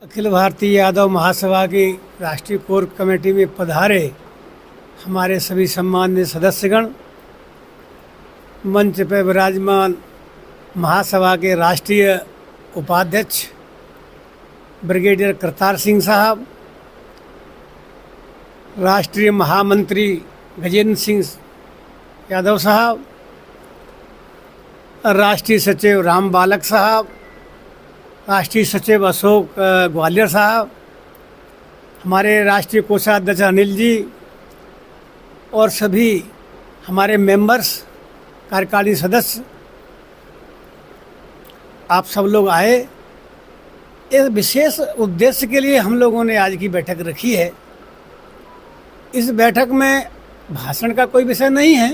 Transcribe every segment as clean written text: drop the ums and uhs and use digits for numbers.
अखिल भारतीय यादव महासभा की राष्ट्रीय core committee में पधारे हमारे सभी सम्मान्य सदस्यगण, मंच पर विराजमान महासभा के राष्ट्रीय उपाध्यक्ष ब्रिगेडियर करतार सिंह साहब, राष्ट्रीय महामंत्री गजेंद्र सिंह यादव साहब, राष्ट्रीय सचिव राम बालक साहब, राष्ट्रीय सचिव अशोक ग्वालियर साहब, हमारे राष्ट्रीय कोषाध्यक्ष अनिल जी और सभी हमारे मेंबर्स, कार्यकारिणी सदस्य, आप सब लोग आए। इस विशेष उद्देश्य के लिए हम लोगों ने आज की बैठक रखी है। इस बैठक में भाषण का कोई विषय नहीं है,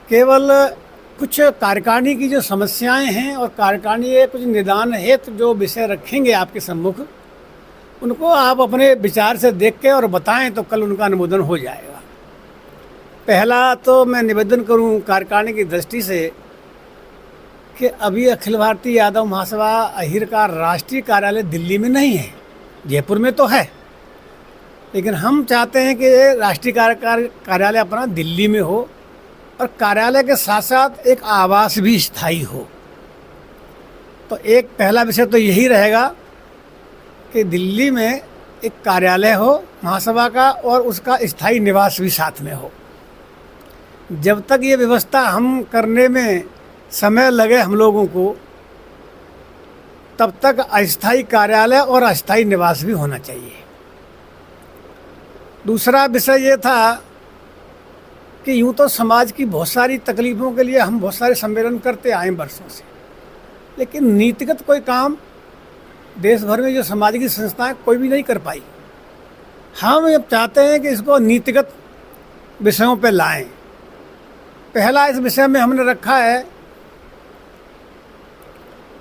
केवल कुछ कार्यकारिणी की जो समस्याएं हैं और कार्यकारिणी के कुछ निदान हेतु जो विषय रखेंगे आपके सम्मुख, उनको आप अपने विचार से देख के और बताएं तो कल उनका अनुमोदन हो जाएगा। पहला तो मैं निवेदन करूं कार्यकारिणी की दृष्टि से कि अभी अखिल भारतीय यादव महासभा अहिर का राष्ट्रीय कार्यालय दिल्ली में नहीं है, जयपुर में तो है, लेकिन हम चाहते हैं कि राष्ट्रीय कार्यालय अपना दिल्ली में हो और कार्यालय के साथ साथ एक आवास भी स्थायी हो। तो एक पहला विषय तो यही रहेगा कि दिल्ली में एक कार्यालय हो महासभा का और उसका स्थायी निवास भी साथ में हो। जब तक ये व्यवस्था हम करने में समय लगे हम लोगों को, तब तक अस्थायी कार्यालय और अस्थायी निवास भी होना चाहिए। दूसरा विषय ये था कि यूँ तो समाज की बहुत सारी तकलीफ़ों के लिए हम बहुत सारे सम्मेलन करते आए वर्षों से, लेकिन नीतिगत कोई काम देश भर में जो सामाजिक संस्थाएं कोई भी नहीं कर पाई। हम अब चाहते हैं कि इसको नीतिगत विषयों पे लाएं। पहला इस विषय में हमने रखा है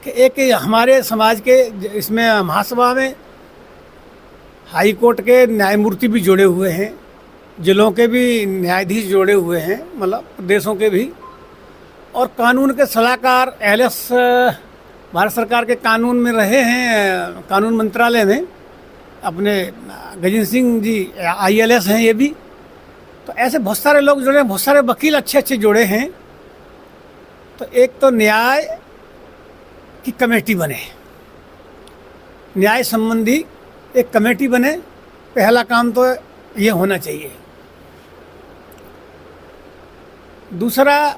कि एक हमारे समाज के इसमें महासभा में हाई कोर्ट के न्यायमूर्ति भी जुड़े हुए हैं, जिलों के भी न्यायाधीश जुड़े हुए हैं, मतलब प्रदेशों के भी, और कानून के सलाहकार एलएस भारत सरकार के कानून में रहे हैं, कानून मंत्रालय में अपने गजेंद्र सिंह जी आईएलएस हैं ये भी। तो ऐसे बहुत सारे लोग जुड़े हैं, बहुत सारे वकील अच्छे अच्छे जुड़े हैं। तो एक तो न्याय की कमेटी बने, न्याय संबंधी एक कमेटी बने, पहला काम तो ये होना चाहिए। दूसरा,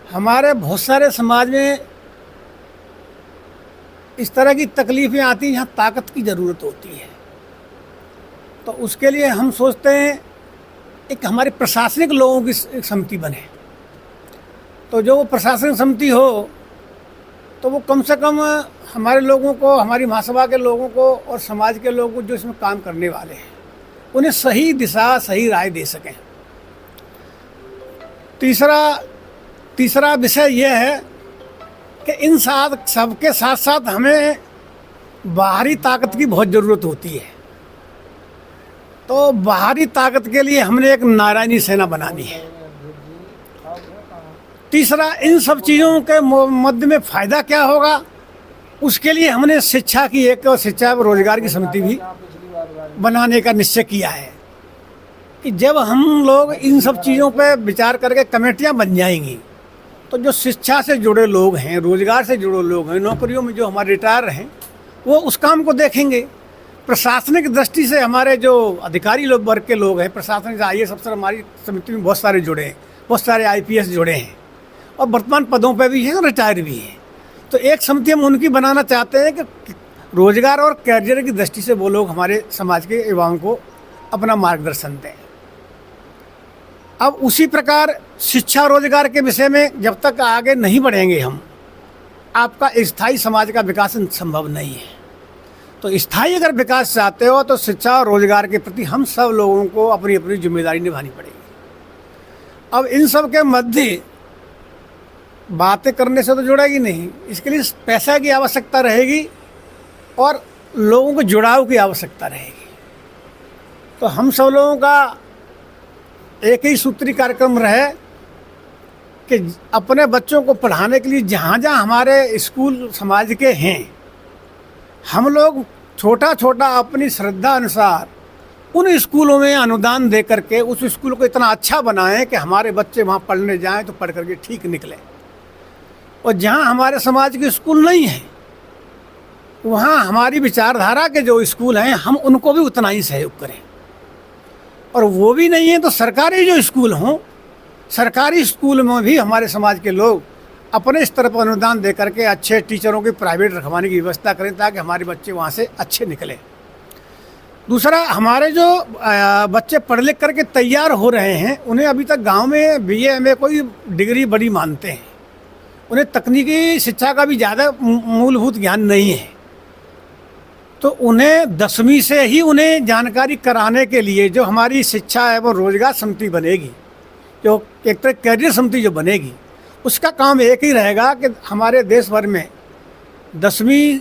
हमारे बहुत सारे समाज में इस तरह की तकलीफ़ें आती हैं जहाँ ताकत की ज़रूरत होती है। तो उसके लिए हम सोचते हैं एक हमारी प्रशासनिक लोगों की एक समिति बने। तो जो वो प्रशासनिक समिति हो तो वो कम से कम हमारे लोगों को, हमारी महासभा के लोगों को और समाज के लोगों को जो इसमें काम करने वाले हैं उन्हें सही दिशा, सही राय दे सकें। तीसरा विषय यह है कि इन सबके साथ साथ हमें बाहरी ताकत की बहुत ज़रूरत होती है। तो बाहरी ताकत के लिए हमने एक नारायणी सेना बनानी है। तीसरा, इन सब चीज़ों के मध्य में फ़ायदा क्या होगा, उसके लिए हमने शिक्षा की एक शिक्षा व रोजगार की समिति भी बनाने का निश्चय किया है कि जब हम लोग इन सब चीज़ों पे विचार करके कमेटियां बन जाएंगी तो जो शिक्षा से जुड़े लोग हैं, रोजगार से जुड़े लोग हैं, नौकरियों में जो हमारे रिटायर हैं, वो उस काम को देखेंगे। प्रशासनिक दृष्टि से हमारे जो अधिकारी लोग, वर्ग के लोग हैं, प्रशासनिक आईएएस अफसर हमारी समिति में बहुत सारे जुड़े हैं, बहुत सारे आईपीएस जुड़े हैं और वर्तमान पदों पर भी हैं और रिटायर भी हैं। तो एक समिति हम उनकी बनाना चाहते हैं कि रोजगार और कैरियर की दृष्टि से वो लोग हमारे समाज के युवाओं को अपना मार्गदर्शन दें। अब उसी प्रकार शिक्षा रोजगार के विषय में जब तक आगे नहीं बढ़ेंगे हम, आपका स्थायी समाज का विकास संभव नहीं है। तो स्थायी अगर विकास चाहते हो तो शिक्षा और रोजगार के प्रति हम सब लोगों को अपनी अपनी जिम्मेदारी निभानी पड़ेगी। अब इन सब के मध्य बातें करने से तो जुड़ेगी नहीं, इसके लिए पैसा की आवश्यकता रहेगी और लोगों को जुड़ाव की आवश्यकता रहेगी। तो हम सब लोगों का एक ही सूत्री कार्यक्रम रहे कि अपने बच्चों को पढ़ाने के लिए जहाँ जहाँ हमारे स्कूल समाज के हैं, हम लोग छोटा छोटा अपनी श्रद्धा अनुसार उन स्कूलों में अनुदान दे करके उस स्कूल को इतना अच्छा बनाएं कि हमारे बच्चे वहाँ पढ़ने जाएं तो पढ़ करके ठीक निकले। और जहाँ हमारे समाज के स्कूल नहीं हैं, वहाँ हमारी विचारधारा के जो स्कूल हैं, हम उनको भी उतना ही सहयोग करें। और वो भी नहीं है तो सरकारी जो स्कूल हों, सरकारी स्कूल में भी हमारे समाज के लोग अपने स्तर पर अनुदान दे करके अच्छे टीचरों की प्राइवेट रखवाने की व्यवस्था करें ताकि हमारे बच्चे वहाँ से अच्छे निकलें। दूसरा, हमारे जो बच्चे पढ़ लिख करके तैयार हो रहे हैं, उन्हें अभी तक गांव में BA MA कोई डिग्री बड़ी मानते हैं। उन्हें तकनीकी शिक्षा का भी ज़्यादा मूलभूत ज्ञान नहीं है। तो उन्हें 10वीं से ही उन्हें जानकारी कराने के लिए जो हमारी शिक्षा एवं रोजगार समिति बनेगी, जो एक तरह कैरियर समिति जो बनेगी, उसका काम एक ही रहेगा कि हमारे देश भर में 10वीं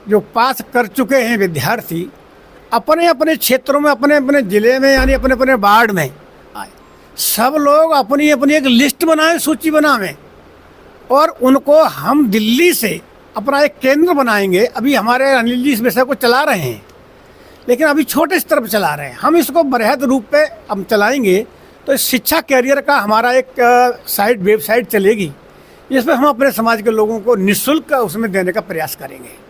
जो पास कर चुके हैं विद्यार्थी अपने अपने क्षेत्रों में, अपने अपने ज़िले में, यानी अपने अपने वार्ड में आए, सब लोग अपनी अपनी एक लिस्ट बनाएं, सूची बनावें, और उनको हम दिल्ली से अपना एक केंद्र बनाएंगे। अभी हमारे अनिल जी इस विषय को चला रहे हैं, लेकिन अभी छोटे स्तर पर चला रहे हैं। हम इसको बृहद रूप पे हम चलाएंगे तो शिक्षा कैरियर का हमारा एक वेबसाइट चलेगी, जिसमें हम अपने समाज के लोगों को निःशुल्क उसमें देने का प्रयास करेंगे।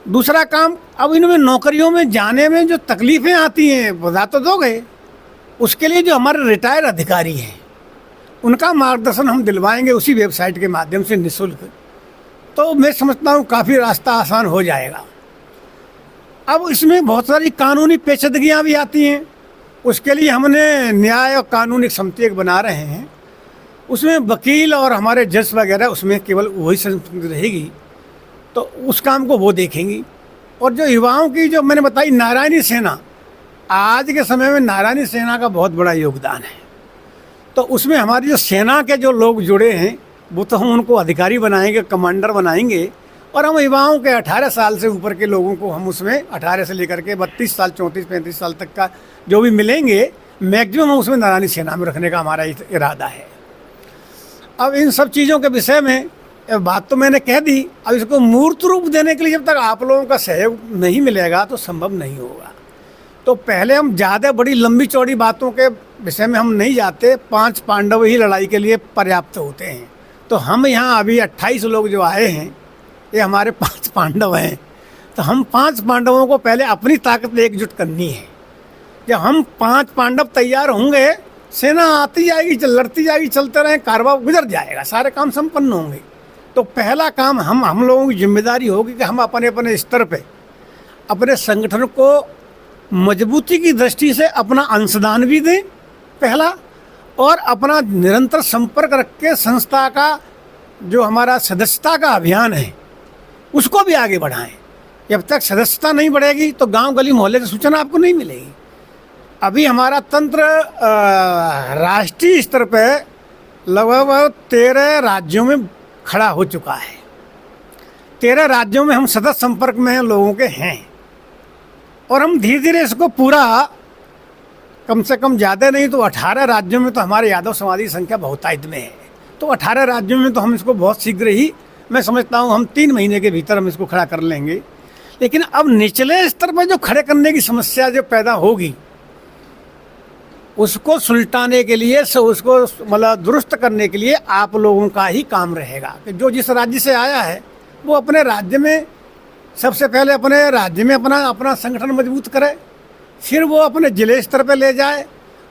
दूसरा काम, अब इनमें नौकरियों में जाने में जो तकलीफ़ें आती हैं बता तो दोगे, उसके लिए जो हमारे रिटायर अधिकारी हैं उनका मार्गदर्शन हम दिलवाएंगे उसी वेबसाइट के माध्यम से निःशुल्क। तो मैं समझता हूँ काफ़ी रास्ता आसान हो जाएगा। अब इसमें बहुत सारी कानूनी पेचीदगियाँ भी आती हैं, उसके लिए हमने न्याय और कानून एक समिति एक बना रहे हैं। उसमें वकील और हमारे जज वगैरह उसमें केवल वही समिति रहेगी, तो उस काम को वो देखेंगी। और जो युवाओं की जो मैंने बताई नारायणी सेना, आज के समय में नारायणी सेना का बहुत बड़ा योगदान है। तो उसमें हमारी जो सेना के जो लोग जुड़े हैं वो तो हम उनको अधिकारी बनाएंगे, कमांडर बनाएंगे, और हम युवाओं के 18 साल से ऊपर के लोगों को हम उसमें 18 से लेकर के 32 साल 34-35 साल तक का जो भी मिलेंगे मैक्सिमम हम उसमें नारायणी सेना में रखने का हमारा इरादा है। अब इन सब चीज़ों के विषय में बात तो मैंने कह दी, अब इसको मूर्त रूप देने के लिए जब तक आप लोगों का सहयोग नहीं मिलेगा तो संभव नहीं होगा। तो पहले हम ज़्यादा बड़ी लंबी चौड़ी बातों के विषय में हम नहीं जाते, 5 पांडव ही लड़ाई के लिए पर्याप्त होते हैं। तो हम यहाँ अभी 28 लोग जो आए हैं, ये हमारे 5 पांडव हैं। तो हम 5 पांडवों को पहले अपनी ताकत एकजुट करनी है। जब हम 5 पांडव तैयार होंगे, सेना आती जाएगी, लड़ती जाएगी, चलते रहें, कारवां गुजर जाएगा, सारे काम संपन्न होंगे। तो पहला काम हम लोगों की जिम्मेदारी होगी कि हम अपने अपने स्तर पे अपने संगठन को मजबूती की दृष्टि से अपना अंशदान भी दें पहला, और अपना निरंतर संपर्क रख के संस्था का जो हमारा सदस्यता का अभियान है उसको भी आगे बढ़ाएं। जब तक सदस्यता नहीं बढ़ेगी तो गांव गली मोहल्ले की सूचना आपको नहीं मिलेगी। अभी हमारा तंत्र राष्ट्रीय स्तर पे लगभग 13 राज्यों में खड़ा हो चुका है। 13 राज्यों में हम सतत संपर्क में लोगों के हैं, और हम धीरे धीरे इसको पूरा कम से कम ज़्यादा नहीं तो 18 राज्यों में तो हमारे यादव समाज की संख्या बहुतायत में है। तो 18 राज्यों में तो हम इसको बहुत शीघ्र ही, मैं समझता हूँ हम 3 महीने के भीतर हम इसको खड़ा कर लेंगे। लेकिन अब निचले स्तर पर जो खड़े करने की समस्या जो पैदा होगी उसको सुलटाने के लिए, उसको मतलब दुरुस्त करने के लिए आप लोगों का ही काम रहेगा कि जो जिस राज्य से आया है वो अपने राज्य में सबसे पहले अपने राज्य में अपना संगठन मजबूत करे, फिर वो अपने ज़िले स्तर पर ले जाए,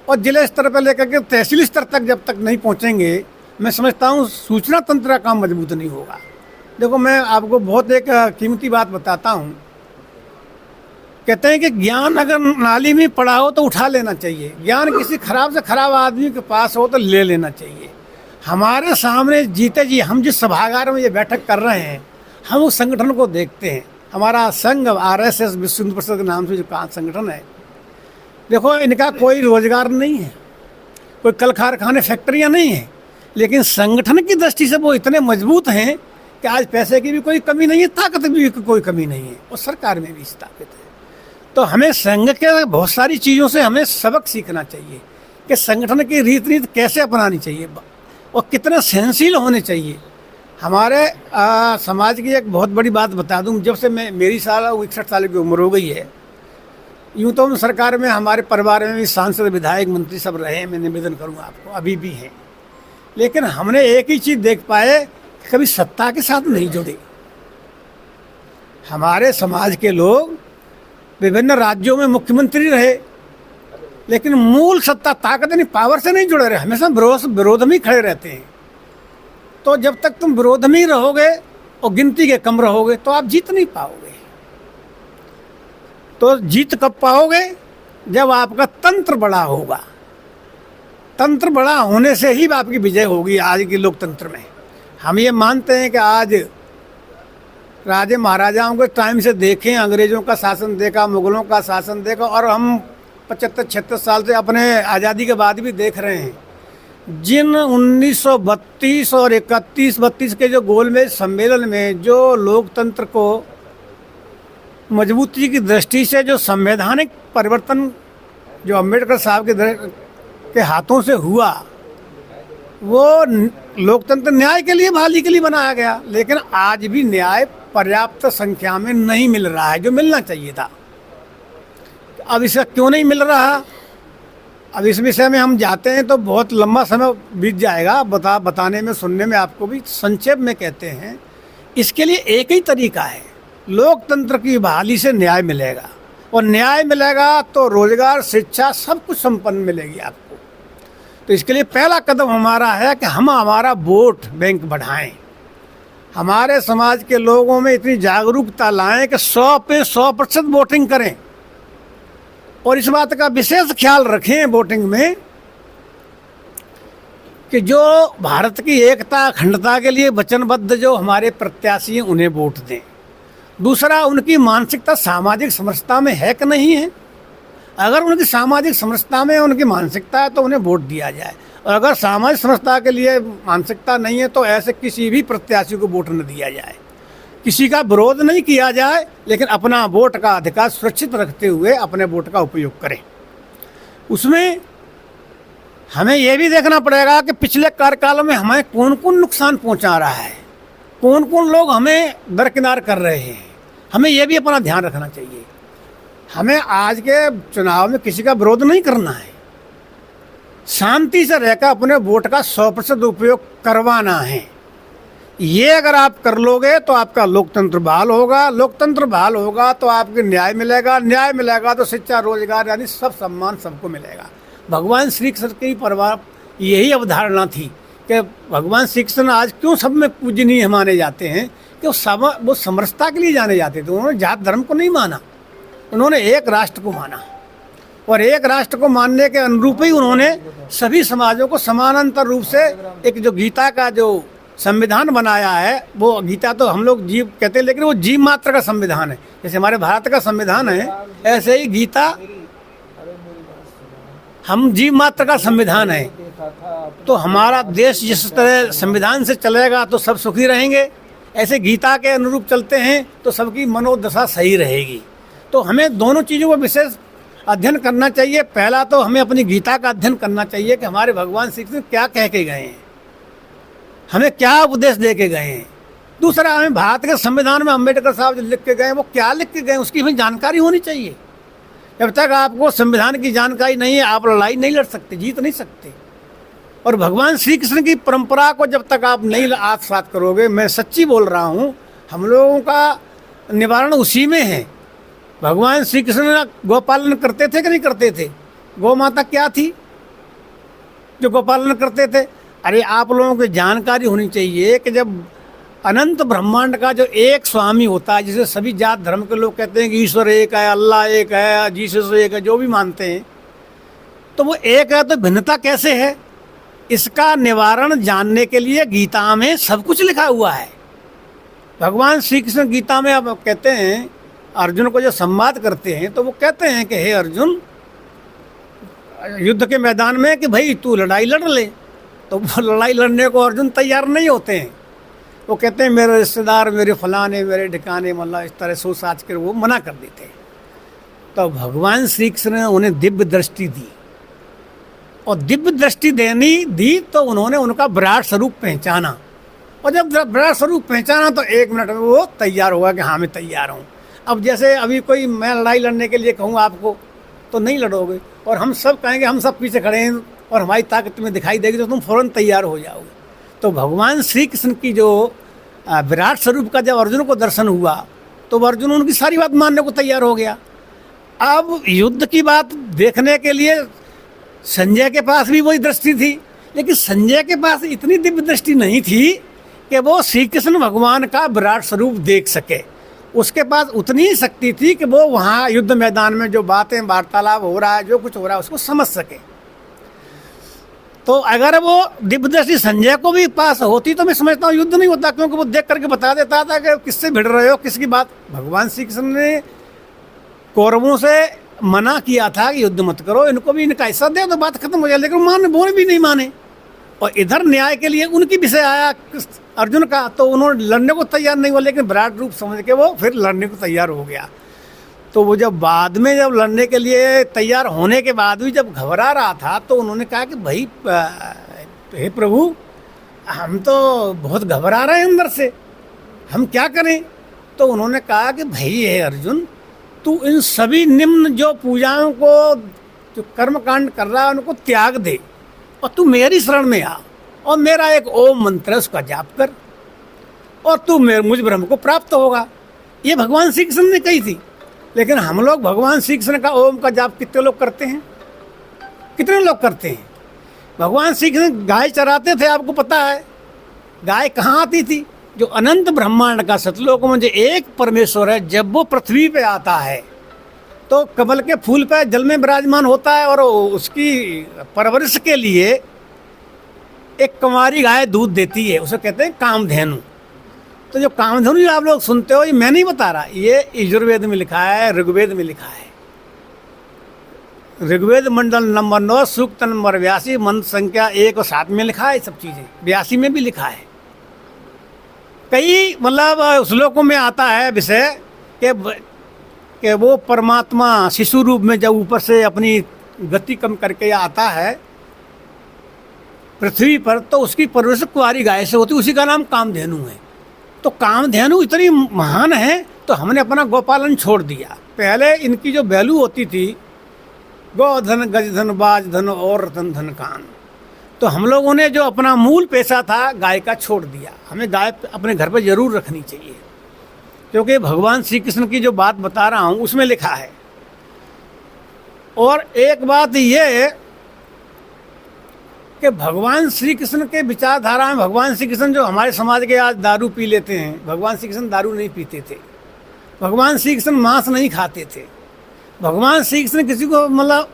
और ज़िले स्तर पर लेकर के तहसील स्तर तक जब तक नहीं पहुँचेंगे, मैं समझता हूँ सूचना तंत्र का काम मजबूत नहीं होगा। देखो, मैं आपको बहुत एक कीमती बात बताता हूँ। कहते हैं कि ज्ञान अगर नाली में पड़ा हो तो उठा लेना चाहिए, ज्ञान किसी खराब से खराब आदमी के पास हो तो ले लेना चाहिए। हमारे सामने जीते जी हम जिस सभागार में ये बैठक कर रहे हैं, हम उस संगठन को देखते हैं। हमारा संघ RSS विश्व हिंदू परिषद के नाम से जो संगठन है, देखो इनका कोई रोजगार नहीं है, कोई कल कारखाने फैक्ट्रियाँ नहीं हैं, लेकिन संगठन की दृष्टि से वो इतने मजबूत हैं कि आज पैसे की भी कोई कमी नहीं है, ताकत भी कोई कमी नहीं है, और सरकार में भी इस ताकत है। तो हमें संघ के बहुत सारी चीज़ों से हमें सबक सीखना चाहिए कि संगठन की रीत कैसे अपनानी चाहिए। और कितने सहनशील होने चाहिए। हमारे समाज की एक बहुत बड़ी बात बता दूं, जब से मेरी 61 साल की उम्र हो गई है, यूँ तो हम सरकार में हमारे परिवार में भी सांसद विधायक मंत्री सब रहे हैं, मैं निवेदन करूँगा आपको, अभी भी हैं, लेकिन हमने एक ही चीज़ देख पाए कि कभी सत्ता के साथ नहीं जुड़े। हमारे समाज के लोग विभिन्न राज्यों में मुख्यमंत्री रहे, लेकिन मूल सत्ता ताकत नहीं, पावर से नहीं जुड़े रहे, हमेशा विरोध में ही खड़े रहते हैं। तो जब तक तुम विरोध में ही रहोगे और गिनती के कम रहोगे तो आप जीत नहीं पाओगे। तो जीत कब पाओगे? जब आपका तंत्र बड़ा होगा। तंत्र बड़ा होने से ही आपकी विजय होगी। आज के लोकतंत्र में हम ये मानते हैं कि आज राजे महाराजाओं के टाइम से देखें, अंग्रेज़ों का शासन देखा, मुग़लों का शासन देखा, और हम 75-76 साल से अपने आज़ादी के बाद भी देख रहे हैं, जिन 1932 और 31-32 के जो गोलमेज सम्मेलन में जो लोकतंत्र को मजबूती की दृष्टि से जो संवैधानिक परिवर्तन जो अम्बेडकर साहब के हाथों से हुआ, वो लोकतंत्र न्याय के लिए, बहाली के लिए बनाया गया। लेकिन आज भी न्याय पर्याप्त संख्या में नहीं मिल रहा है जो मिलना चाहिए था। अब इसका क्यों नहीं मिल रहा, अब इस विषय में हम जाते हैं तो बहुत लंबा समय बीत जाएगा बताने में, सुनने में। आपको भी संक्षेप में कहते हैं, इसके लिए एक ही तरीका है, लोकतंत्र की बहाली से न्याय मिलेगा, और न्याय मिलेगा तो रोजगार, शिक्षा, सब कुछ संपन्न मिलेगी आपको। तो इसके लिए पहला कदम हमारा है कि हम हमारा वोट बैंक बढ़ाएं, हमारे समाज के लोगों में इतनी जागरूकता लाएं कि 100 पे 100% वोटिंग करें, और इस बात का विशेष ख्याल रखें वोटिंग में कि जो भारत की एकता अखंडता के लिए वचनबद्ध जो हमारे प्रत्याशी हैं उन्हें वोट दें। दूसरा, उनकी मानसिकता सामाजिक समरसता में है कि नहीं है। अगर उनकी सामाजिक समरसता में उनकी मानसिकता है तो उन्हें वोट दिया जाए, और अगर सामाजिक समरसता के लिए मानसिकता नहीं है तो ऐसे किसी भी प्रत्याशी को वोट न दिया जाए। किसी का विरोध नहीं किया जाए, लेकिन अपना वोट का अधिकार सुरक्षित रखते हुए अपने वोट का उपयोग करें। उसमें हमें यह भी देखना पड़ेगा कि पिछले कार्यकाल में हमें कौन कौन नुकसान पहुंचा रहा है, कौन कौन लोग हमें दरकिनार कर रहे हैं, हमें यह भी अपना ध्यान रखना चाहिए। हमें आज के चुनाव में किसी का विरोध नहीं करना है, शांति से रहकर अपने वोट का 100% उपयोग करवाना है। ये अगर आप कर लोगे तो आपका लोकतंत्र बहाल होगा, लोकतंत्र बहाल होगा तो आपको न्याय मिलेगा, न्याय मिलेगा तो शिक्षा, रोजगार, यानी सब सम्मान सबको मिलेगा। भगवान श्री कृष्ण की परिवार यही अवधारणा थी कि भगवान श्री कृष्ण आज क्यों सब में पूजनीय माने जाते हैं कि वो समरसता के लिए जाने जाते थे। उन्होंने जात धर्म को नहीं माना, उन्होंने एक राष्ट्र को माना, और एक राष्ट्र को मानने के अनुरूप ही उन्होंने सभी समाजों को समानांतर रूप से एक जो गीता का जो संविधान बनाया है, वो गीता तो हम लोग जीव कहते हैं, लेकिन वो जीव मात्र का संविधान है। जैसे हमारे भारत का संविधान है, ऐसे ही गीता हम जीव मात्र का संविधान है। तो हमारा देश जिस तरह संविधान से चलेगा तो सब सुखी रहेंगे, ऐसे गीता के अनुरूप चलते हैं तो सबकी मनोदशा सही रहेगी। तो हमें दोनों चीज़ों का विशेष अध्ययन करना चाहिए। पहला तो हमें अपनी गीता का अध्ययन करना चाहिए कि हमारे भगवान श्री कृष्ण क्या कह के गए हैं, हमें क्या उपदेश दे के गए हैं। दूसरा, हमें भारत के संविधान में अम्बेडकर साहब जो लिख के गए वो क्या लिख के गए उसकी हमें जानकारी होनी चाहिए। जब तक आपको संविधान की जानकारी नहीं है आप लड़ाई नहीं लड़ सकते, जीत नहीं सकते। और भगवान श्री कृष्ण की परंपरा को जब तक आप नहीं आत्मसात करोगे, मैं सच्ची बोल रहा हूँ, हम लोगों का निवारण उसी में है। भगवान श्री कृष्ण गोपालन करते थे कि नहीं करते थे? गौ माता क्या थी जो गोपालन करते थे? अरे आप लोगों को जानकारी होनी चाहिए कि जब अनंत ब्रह्मांड का जो एक स्वामी होता है, जिसे सभी जात धर्म के लोग कहते हैं कि ईश्वर एक है, अल्लाह एक है, जीसस एक है, जो भी मानते हैं, तो वो एक है तो भिन्नता कैसे है? इसका निवारण जानने के लिए गीता में सब कुछ लिखा हुआ है। भगवान श्री कृष्ण गीता में अब कहते हैं, अर्जुन को जो संवाद करते हैं तो वो कहते हैं कि हे अर्जुन, युद्ध के मैदान में कि भाई तू लड़ाई लड़ ले, तो वो लड़ाई लड़ने को अर्जुन तैयार नहीं होते हैं। वो कहते हैं मेरे रिश्तेदार, मेरे फलाने, मेरे ठिकाने, मतलब इस तरह सोच साच कर वो मना कर देते हैं। तो भगवान श्री कृष्ण ने उन्हें दिव्य दृष्टि दी और दिव्य दृष्टि देनी दी तो उन्होंने उनका विराट स्वरूप पहचाना, और जब विराट स्वरूप पहचाना तो 1 मिनट में वो तैयार हुआ कि हाँ मैं तैयार हूँ। अब जैसे अभी कोई मैं लड़ाई लड़ने के लिए कहूँ आपको तो नहीं लड़ोगे, और हम सब कहेंगे हम सब पीछे खड़े हैं और हमारी ताकत तुम्हें दिखाई देगी तो तुम फौरन तैयार हो जाओगे। तो भगवान श्री कृष्ण की जो विराट स्वरूप का जब अर्जुन को दर्शन हुआ तो अर्जुन उनकी सारी बात मानने को तैयार हो गया। अब युद्ध की बात देखने के लिए संजय के पास भी वही दृष्टि थी, लेकिन संजय के पास इतनी दिव्य दृष्टि नहीं थी कि वो श्री कृष्ण भगवान का विराट स्वरूप देख सके। उसके पास उतनी ही शक्ति थी कि वो वहाँ युद्ध मैदान में जो बातें वार्तालाप हो रहा है, जो कुछ हो रहा है, उसको समझ सके। तो अगर वो दिव्य दृष्टि संजय को भी पास होती तो मैं समझता हूँ युद्ध नहीं होता, क्योंकि वो देख करके बता देता था कि किससे भिड़ रहे हो, किसकी बात। भगवान श्री कृष्ण ने कौरवों से मना किया था कि युद्ध मत करो, इनको भी इनका हिस्सा दे तो बात खत्म हो जाए, लेकिन माने बोले भी नहीं माने। और इधर न्याय के लिए उनकी विषय आया अर्जुन का, तो उन्होंने लड़ने को तैयार नहीं हुआ, लेकिन विराट रूप समझ के वो फिर लड़ने को तैयार हो गया। तो वो जब बाद में जब लड़ने के लिए तैयार होने के बाद भी जब घबरा रहा था तो उन्होंने कहा कि भाई हे प्रभु, हम तो बहुत घबरा रहे हैं अंदर से, हम क्या करें। तो उन्होंने कहा कि भाई हे अर्जुन, तू इन सभी निम्न जो पूजाओं को जो कर्मकांड कर रहा है उनको त्याग दे और तू मेरी शरण में आ, और मेरा एक ओम मंत्र है उसका जाप कर, और तू मुझ ब्रह्म को प्राप्त होगा। ये भगवान श्री कृष्ण ने कही थी। लेकिन हम लोग भगवान श्री कृष्ण का ओम का जाप कितने लोग करते हैं, कितने लोग करते हैं। भगवान श्री कृष्ण गाय चराते थे, आपको पता है गाय कहाँ आती थी, जो अनंत ब्रह्मांड का सतलोक में जो एक परमेश्वर है, जब वो पृथ्वी पे आता है तो कमल के फूल पे जल में विराजमान होता है, और उसकी परवरिश के लिए एक कुंवारी गाय दूध देती है, उसे कहते हैं कामधेनु। तो जो कामधेनु आप लोग सुनते हो, ये मैं नहीं बता रहा, ये यजुर्वेद में लिखा है, ऋग्वेद में लिखा है। ऋग्वेद मंडल नंबर 9 सूक्त नंबर 82 मंत्र संख्या 1 और 7 में लिखा है सब चीज़ें, 82 में भी लिखा है। कई मतलब श्लोकों में आता है विषय कि वो परमात्मा शिशु रूप में जब ऊपर से अपनी गति कम करके आता है पृथ्वी पर, तो उसकी परवरिश कुंवारी गाय से होती, उसी का नाम कामधेनु है। तो कामधेनु इतनी महान है तो हमने अपना गोपालन छोड़ दिया। पहले इनकी जो वैल्यू होती थी गोधन गजधन बाजधन और रतन धन कान, तो हम लोगों ने जो अपना मूल पेशा था गाय का छोड़ दिया। हमें गाय अपने घर पर जरूर रखनी चाहिए, क्योंकि भगवान श्री कृष्ण की जो बात बता रहा हूँ उसमें लिखा है। और एक बात ये कि भगवान श्री कृष्ण के विचारधारा में, भगवान श्री कृष्ण जो हमारे समाज के आज दारू पी लेते हैं, भगवान श्री कृष्ण दारू नहीं पीते थे, भगवान श्री कृष्ण मांस नहीं खाते थे, भगवान श्री कृष्ण किसी को मतलब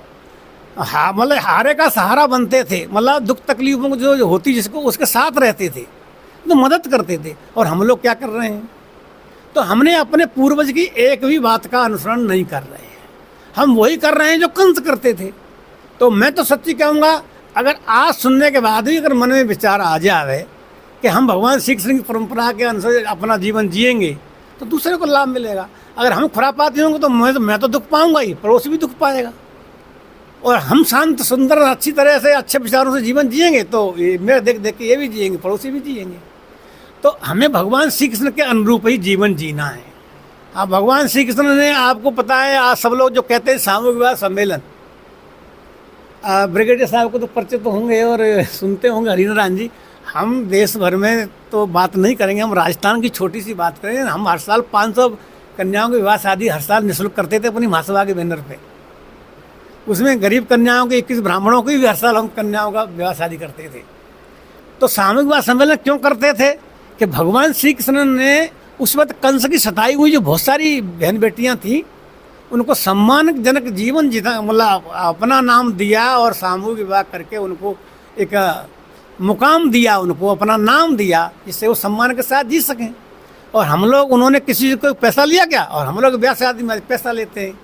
हारे का सहारा बनते थे, मतलब दुख तकलीफों को जो होती जिसको उसके साथ रहते थे, तो मदद करते थे। और हम लोग क्या कर रहे हैं, तो हमने अपने पूर्वज की एक भी बात का अनुसरण नहीं कर रहे हैं, हम वही कर रहे हैं जो कंस करते थे। तो मैं तो सच्ची कहूँगा, अगर आज सुनने के बाद भी अगर मन में विचार आ जाए कि हम भगवान श्री कृष्ण की परंपरा के अनुसार अपना जीवन जिएंगे तो दूसरे को लाभ मिलेगा। अगर हम खुरापाती होंगे तो मैं तो दुख पाऊंगा ही, पड़ोसी भी दुख पाएगा। और हम शांत सुंदर अच्छी तरह से अच्छे विचारों से जीवन जिएंगे तो मेरे देख देख के ये भी जिएंगे, पड़ोसी भी जिएंगे। तो हमें भगवान श्री कृष्ण के अनुरूप ही जीवन जीना है। अब भगवान श्री कृष्ण ने, आपको पता है, आज सब लोग जो कहते हैं सामूहिक विवाह सम्मेलन, ब्रिगेडियर साहब को तो परिचित होंगे और सुनते होंगे, हरिनारायण जी। हम देश भर में तो बात नहीं करेंगे, हम राजस्थान की छोटी सी बात करेंगे। हम हर साल 500 कन्याओं की विवाह शादी हर साल निःशुल्क करते थे अपनी महासभा के बैनर पे। उसमें गरीब कन्याओं के 21 ब्राह्मणों की भी हर साल हम कन्याओं का विवाह शादी करते थे। तो सामूहिक विवाह सम्मेलन क्यों करते थे कि भगवान श्री कृष्ण ने उस वक्त कंस की सताई हुई जो बहुत सारी बहन बेटियाँ थीं, उनको सम्मानजनक जीवन जीता, मतलब अपना नाम दिया और सामूहिक विवाह करके उनको एक मुकाम दिया, उनको अपना नाम दिया, जिससे वो सम्मान के साथ जी सकें। और हम लोग, उन्होंने किसी को पैसा लिया क्या, और हम लोग ब्याह शादी में पैसा लेते हैं।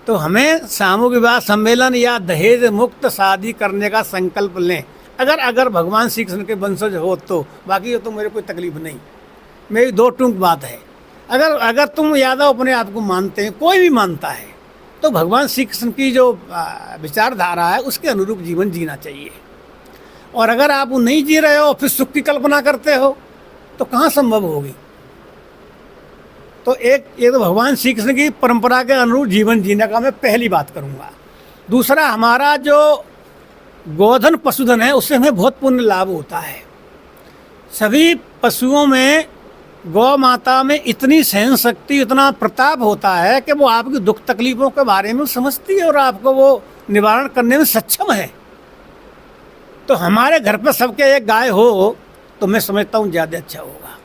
तो हमें सामूहिक विवाह सम्मेलन या दहेज मुक्त शादी करने का संकल्प लें, अगर भगवान श्री कृष्ण के वंशज हो तो। बाकी तो मेरे कोई तकलीफ नहीं। मेरी दो टूक बात है, अगर तुम यादव अपने आप को मानते हैं, कोई भी मानता है, तो भगवान श्री कृष्ण की जो विचारधारा है उसके अनुरूप जीवन जीना चाहिए। और अगर आप वो नहीं जी रहे हो फिर सुख की कल्पना करते हो तो कहाँ संभव होगी। तो ये तो भगवान श्री कृष्ण की परंपरा के अनुरूप जीवन जीने का मैं पहली बात करूँगा। दूसरा, हमारा जो गोधन पशुधन है उससे हमें बहुत पुण्य लाभ होता है। सभी पशुओं में गौ माता में इतनी सहन शक्ति, इतना प्रताप होता है कि वो आपकी दुख तकलीफों के बारे में समझती है और आपको वो निवारण करने में सक्षम है। तो हमारे घर पर सबके एक गाय हो तो मैं समझता हूँ ज़्यादा अच्छा होगा,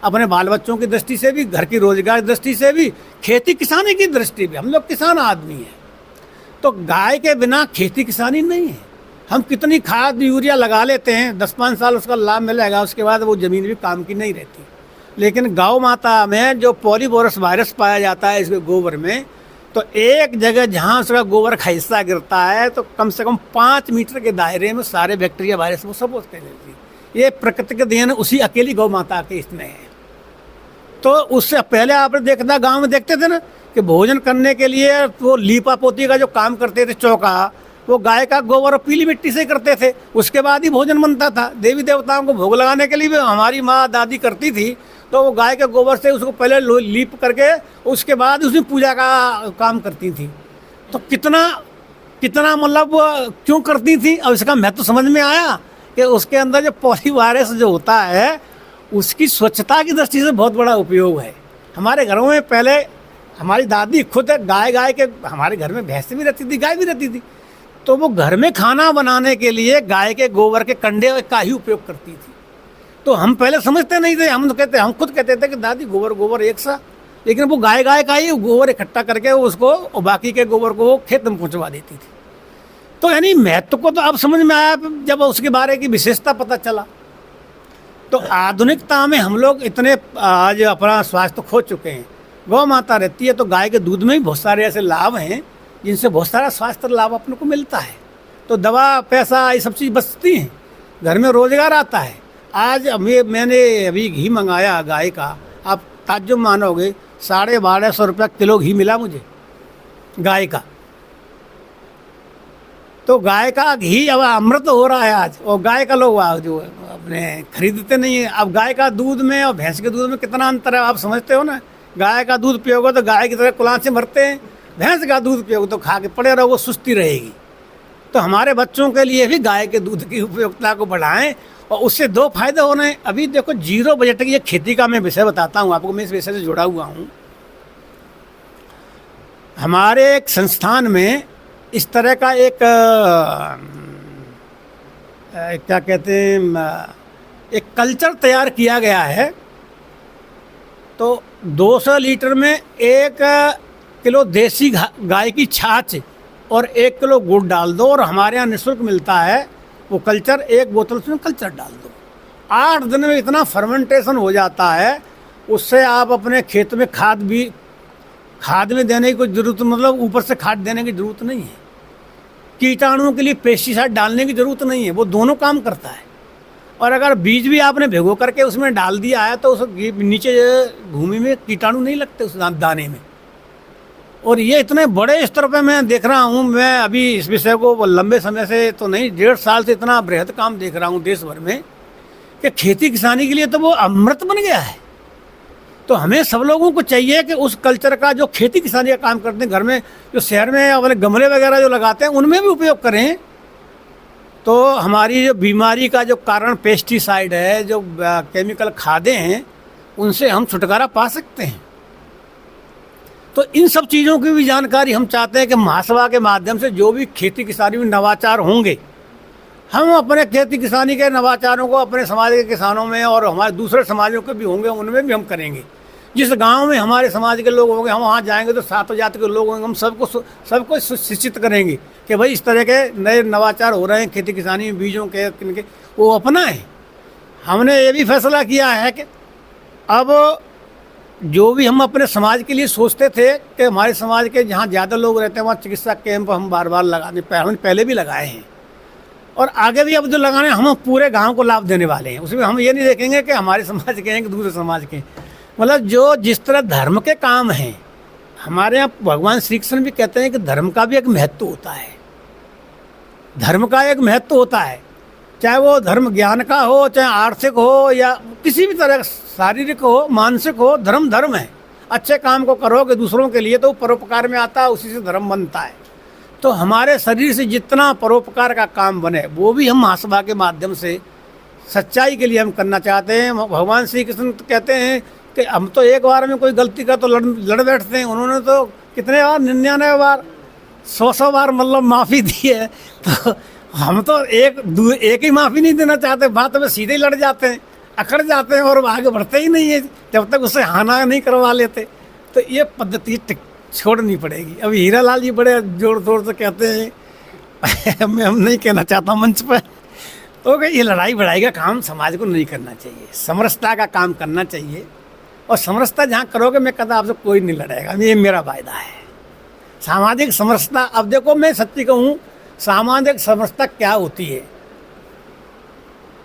अपने बाल बच्चों की दृष्टि से भी, घर की रोजगार दृष्टि से भी, खेती किसानी की दृष्टि भी। हम लोग किसान आदमी हैं, तो गाय के बिना खेती किसानी नहीं है। हम कितनी खाद यूरिया लगा लेते हैं, 10-5 साल उसका लाभ मिलेगा, उसके बाद वो ज़मीन भी काम की नहीं रहती। लेकिन गौ माता में जो पॉलीबोरस वायरस पाया जाता है इसके गोबर में, तो एक जगह जहाँ उसका गोबर का हिस्सा गिरता है तो कम से कम 5 मीटर के दायरे में सारे बैक्टीरिया वायरस वो सब उसके लेती है। ये प्रकृति के देन उसी अकेली गौ माता के इसमें है। तो उससे पहले आपने देखा, गांव में देखते थे ना कि भोजन करने के लिए वो लीपा पोती का जो काम करते थे, चौका, वो गाय का गोबर और पीली मिट्टी से ही करते थे। उसके बाद ही भोजन बनता था। देवी देवताओं को भोग लगाने के लिए भी हमारी माँ दादी करती थी, तो वो गाय के गोबर से उसको पहले लीप करके उसके बाद उसमें पूजा का काम करती थी। तो कितना मतलब क्यों करती थी, अब इसका महत्व समझ में आया कि उसके अंदर जो पॉलीवायरस जो होता है उसकी स्वच्छता की दृष्टि से बहुत बड़ा उपयोग है। हमारे घरों में पहले हमारी दादी खुद गाय के, हमारे घर में भैंस भी रहती थी, गाय भी रहती थी, तो वो घर में खाना बनाने के लिए गाय के गोबर के कंडे का ही उपयोग करती थी। तो हम पहले समझते नहीं थे, हम खुद कहते थे कि दादी गोबर एक सा, लेकिन वो गाय का ही गोबर इकट्ठा करके उसको और बाकी के गोबर को वो खेत में पहुंचवा देती थी। तो यानी महत्व को तो अब समझ में आया जब उसके बारे की विशेषता पता चला। तो आधुनिकता में हम लोग इतने आज अपना स्वास्थ्य खो चुके हैं। गौ माता रहती है तो गाय के दूध में भी बहुत सारे ऐसे लाभ हैं जिनसे बहुत सारा स्वास्थ्य लाभ अपने को मिलता है। तो दवा, पैसा, ये सब चीज़ बचती हैं, घर में रोजगार आता है। आज मैंने अभी घी मंगाया गाय का, आप ताज्जुब मानोगे, 1250 रुपया किलो घी मिला मुझे गाय का। तो गाय का घी अब अमृत हो रहा है आज, और गाय का लोग जो अपने खरीदते नहीं है। अब गाय का दूध में और भैंस के दूध में कितना अंतर है आप समझते हो ना। गाय का दूध पियोगे तो गाय की तरह कुलां से मरते हैं, भैंस का दूध पियोगे तो खा के पड़े रहोगे, सुस्ती रहेगी। तो हमारे बच्चों के लिए भी गाय के दूध की उपयोगिता को बढ़ाएं, और उससे 2 फायदे हो रहे हैं। अभी देखो, जीरो बजट की ये खेती का मैं विषय बताता हूँ आपको, मैं इस विषय से जुड़ा हुआ हूँ। हमारे एक संस्थान में इस तरह का एक क्या कहते हैं, एक कल्चर तैयार किया गया है। तो 200 लीटर में 1 किलो देसी गाय की छाछ और 1 किलो गुड़ डाल दो, और हमारे यहाँ निःशुल्क मिलता है वो कल्चर, 1 बोतल उसमें कल्चर डाल दो। 8 दिन में इतना फर्मेंटेशन हो जाता है, उससे आप अपने खेत में खाद में देने की कोई ज़रूरत, मतलब ऊपर से खाद देने की ज़रूरत नहीं है। कीटाणुओं के लिए पेस्टिसाइड डालने की ज़रूरत नहीं है, वो दोनों काम करता है। और अगर बीज भी आपने भिगो करके उसमें डाल दिया है तो उस नीचे भूमि में कीटाणु नहीं लगते उस दाने में। और ये इतने बड़े स्तर पे मैं देख रहा हूँ, मैं अभी इस विषय को लंबे समय से तो नहीं, 1.5 साल से इतना बृहद काम देख रहा हूँ देश भर में कि खेती किसानी के लिए तो वो अमृत बन गया है। तो हमें सब लोगों को चाहिए कि उस कल्चर का जो खेती किसानी का काम करते हैं, घर में जो शहर में अपने गमले वगैरह जो लगाते हैं उनमें भी उपयोग करें। तो हमारी जो बीमारी का जो कारण पेस्टिसाइड है, जो केमिकल खादें हैं, उनसे हम छुटकारा पा सकते हैं। तो इन सब चीज़ों की भी जानकारी हम चाहते हैं कि महासभा के माध्यम से जो भी खेती किसानी में नवाचार होंगे, हम अपने खेती किसानी के नवाचारों को अपने समाज के किसानों में और हमारे दूसरे समाजों के भी होंगे, उनमें भी हम करेंगे। जिस गांव में हमारे समाज के लोग होंगे, हम वहाँ जाएंगे तो 7 जाति के लोग होंगे, हम सबको शिक्षित करेंगे कि भाई इस तरह के नए नवाचार हो रहे हैं खेती किसानी में, बीजों के किनके वो अपनाएं। हमने ये भी फैसला किया है कि अब जो भी हम अपने समाज के लिए सोचते थे कि हमारे समाज के जहाँ ज़्यादा लोग रहते हैं वहाँ चिकित्सा कैंप हम बार लगाने, हमने पहले भी लगाए हैं और आगे भी अब जो लगाने हम पूरे गांव को लाभ देने वाले हैं। उसमें हम ये नहीं देखेंगे कि हमारे समाज के हैं कि दूसरे समाज के, मतलब जो जिस तरह धर्म के काम हैं, हमारे यहाँ भगवान श्री कृष्ण भी कहते हैं कि धर्म का भी एक महत्व होता है। धर्म का एक महत्व होता है, चाहे वो धर्म ज्ञान का हो, चाहे आर्थिक हो, या किसी भी तरह शारीरिक हो, मानसिक हो, धर्म धर्म है। अच्छे काम को करोगे दूसरों के लिए तो परोपकार में आता है, उसी से धर्म बनता है। तो हमारे शरीर से जितना परोपकार का काम बने वो भी हम महासभा के माध्यम से सच्चाई के लिए हम करना चाहते हैं। भगवान श्री कृष्ण तो कहते हैं कि हम तो एक बार में कोई गलती का तो लड़ बैठते हैं, उन्होंने तो कितने बार 99 बार 100 बार मतलब माफ़ी दी है। तो हम तो एक ही माफ़ी नहीं देना चाहते, बात में सीधे ही लड़ जाते हैं, अकड़ जाते हैं और आगे बढ़ते ही नहीं है जब तक उससे हाना नहीं करवा लेते। तो ये पद्धति छोड़नी पड़ेगी। अभी हीरा लाल जी बड़े जोर शोर से कहते हैं मैं हम नहीं कहना चाहता मंच पर, तो ये लड़ाई बड़ाई का काम समाज को नहीं करना चाहिए, समरसता का काम करना चाहिए। और समरसता जहाँ करोगे मैं कहता आपसे कोई नहीं लड़ेगा, ये मेरा वायदा है। सामाजिक समरसता, अब देखो मैं सच्ची कहूँ, सामाजिक समरसता क्या होती है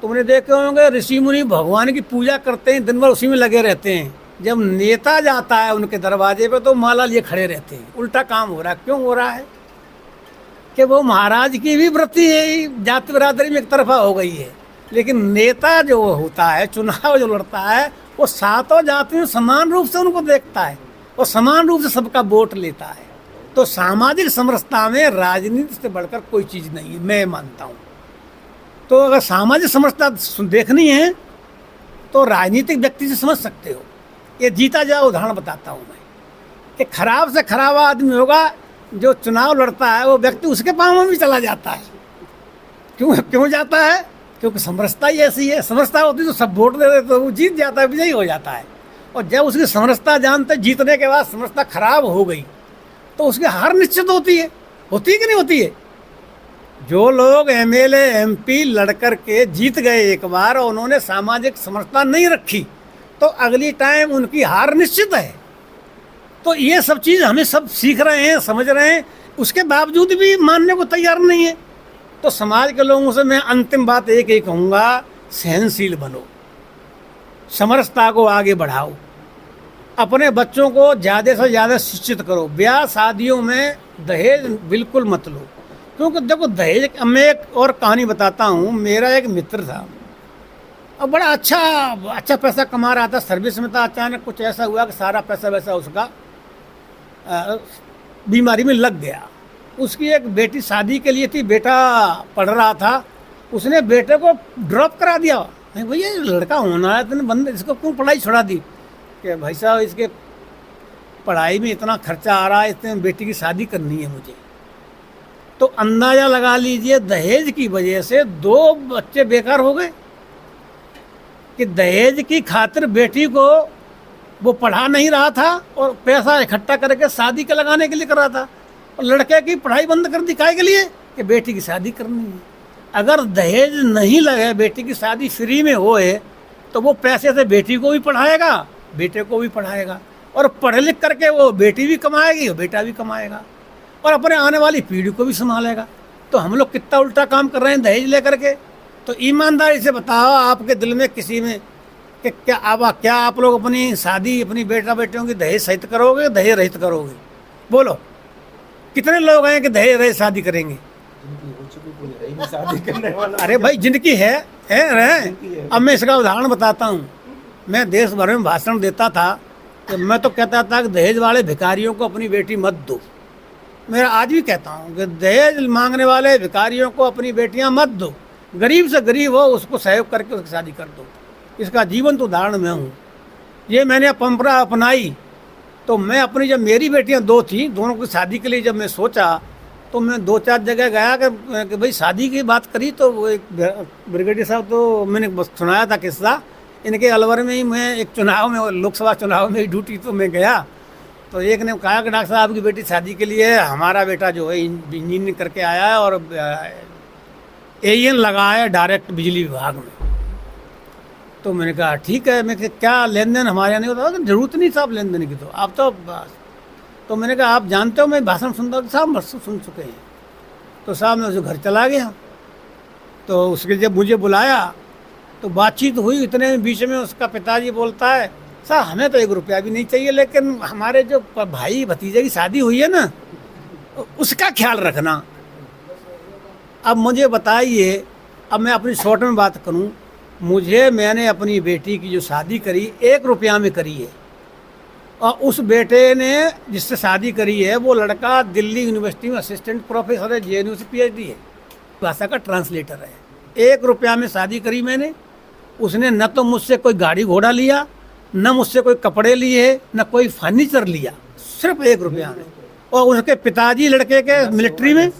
तुमने देखे होंगे, ऋषि मुनि भगवान की पूजा करते हैं, दिन भर उसी में लगे रहते हैं। जब नेता जाता है उनके दरवाजे पे तो माला लिए खड़े रहते हैं। उल्टा काम हो रहा है। क्यों हो रहा है कि वो महाराज की भी वृत्ति है, जाति बिरादरी में एक तरफा हो गई है। लेकिन नेता जो होता है, चुनाव जो लड़ता है, वो सातों जातियों समान रूप से उनको देखता है और समान रूप से सबका वोट लेता है। तो सामाजिक समरसता में राजनीति से बढ़कर कोई चीज़ नहीं है, मैं मानता हूँ। तो अगर सामाजिक समरसता देखनी है तो राजनीतिक व्यक्ति से समझ सकते हो। ये जीता जाओ उदाहरण बताता हूँ मैं, कि खराब से खराब आदमी होगा जो चुनाव लड़ता है, वो व्यक्ति उसके पाँव में भी चला जाता है। क्यों जाता है? क्योंकि समरसता ही ऐसी है। समरसता होती तो सब वोट दे देते तो वो जीत जाता है, विजयी हो जाता है। और जब उसकी समरसता जानते जीतने के बाद समरसता खराब हो गई तो उसकी हार निश्चित होती है कि नहीं होती है? जो लोग एमएलए एमपी लड़कर के जीत गए एक बार और उन्होंने सामाजिक समरसता नहीं रखी तो अगली टाइम उनकी हार निश्चित है। तो ये सब चीज़ हमें सब सीख रहे हैं, समझ रहे हैं, उसके बावजूद भी मानने को तैयार नहीं है। तो समाज के लोगों से मैं अंतिम बात एक ही कहूँगा, सहनशील बनो, समरसता को आगे बढ़ाओ, अपने बच्चों को ज़्यादा से ज़्यादा शिक्षित करो। ब्याह शादियों में दहेज बिल्कुल मत लो, क्योंकि देखो दहेज, मैं एक और कहानी बताता हूँ। मेरा एक मित्र था और बड़ा अच्छा पैसा कमा रहा था, सर्विस में था। अचानक कुछ ऐसा हुआ कि सारा पैसा वैसा उसका बीमारी में लग गया। उसकी एक बेटी शादी के लिए थी, बेटा पढ़ रहा था, उसने बेटे को ड्रॉप करा दिया। भैया लड़का होना है, इतने बंदे इसको क्यों पढ़ाई छोड़ा दी? कि भाई साहब इसके पढ़ाई में इतना खर्चा आ रहा है, इतने बेटी की शादी करनी है मुझे। तो अंदाज़ा लगा लीजिए, दहेज की वजह से 2 बच्चे बेकार हो गए। कि दहेज की खातिर बेटी को वो पढ़ा नहीं रहा था और पैसा इकट्ठा करके शादी के लगाने के लिए कर रहा था, और लड़के की पढ़ाई बंद कर दी काहे के लिए? कि बेटी की शादी करनी है। अगर दहेज नहीं लगे, बेटी की शादी फ्री में होए, तो वो पैसे से बेटी को भी पढ़ाएगा, बेटे को भी पढ़ाएगा, और पढ़ लिख करके वो बेटी भी कमाएगी और बेटा भी कमाएगा, और अपने आने वाली पीढ़ी को भी संभालेगा। तो हम लोग कितना उल्टा काम कर रहे हैं दहेज लेकर के। तो ईमानदारी से बताओ, आपके दिल में किसी में कि क्या आप लोग अपनी शादी, अपनी बेटा बेटियों की दहेज सहित करोगे, दहेज रहित करोगे? बोलो, कितने लोग हैं कि दहेज रहित शादी करेंगे? अरे भाई जिनकी है। अब मैं इसका उदाहरण बताता हूँ। मैं देश भर में भाषण देता था कि मैं तो कहता था कि दहेज वाले भिखारियों को अपनी बेटी मत दो। मैं आज भी कहता हूँ कि दहेज मांगने वाले भिखारियों को अपनी बेटियाँ मत दो। गरीब से गरीब हो उसको सहयोग करके उसकी शादी कर दो। इसका जीवंत उदाहरण मैं हूँ। ये मैंने परंपरा अपनाई। तो मैं अपनी, जब मेरी बेटियाँ 2 थी, दोनों की शादी के लिए जब मैं सोचा तो मैं 2-4 जगह गया कि भाई शादी की बात करी। तो वो एक ब्रिगेडियर साहब, तो मैंने बस सुनाया था किस्सा, इनके अलवर में ही मैं एक चुनाव में, लोकसभा चुनाव में ड्यूटी, तो मैं गया। तो एक ने कहा कि डॉक्टर साहब की बेटी शादी के लिए हमारा बेटा जो है इंजीनियरिंग करके आया है और AN लगा है डायरेक्ट बिजली विभाग में। तो मैंने कहा ठीक है। मैं क्या लेन देन हमारे यहाँ नहीं होता? जरूरत नहीं साहब लेन देन की, तो आप तो बस। तो मैंने कहा आप जानते हो मैं भाषण सुनता हूँ? साहब बस सुन चुके हैं। तो साहब मैं उसे घर चला गया। तो उसके जब मुझे बुलाया तो बातचीत हुई, इतने बीच में उसका पिताजी बोलता है साहब हमें तो 1 रुपया भी नहीं चाहिए, लेकिन हमारे जो भाई भतीजे की शादी हुई है ना, उसका ख्याल रखना। अब मुझे बताइए, अब मैं अपनी शॉर्ट में बात करूं, मैंने अपनी बेटी की जो शादी करी 1 रुपया में करी है, और उस बेटे ने जिससे शादी करी है वो लड़का दिल्ली यूनिवर्सिटी में असिस्टेंट प्रोफेसर है, JNU से PhD है, भाषा का ट्रांसलेटर है। 1 रुपया में शादी करी मैंने। उसने न तो मुझसे कोई गाड़ी घोड़ा लिया, न मुझसे कोई कपड़े लिए, न कोई फर्नीचर लिया, सिर्फ 1 रुपया में। और उसके पिताजी लड़के के मिलिट्री में,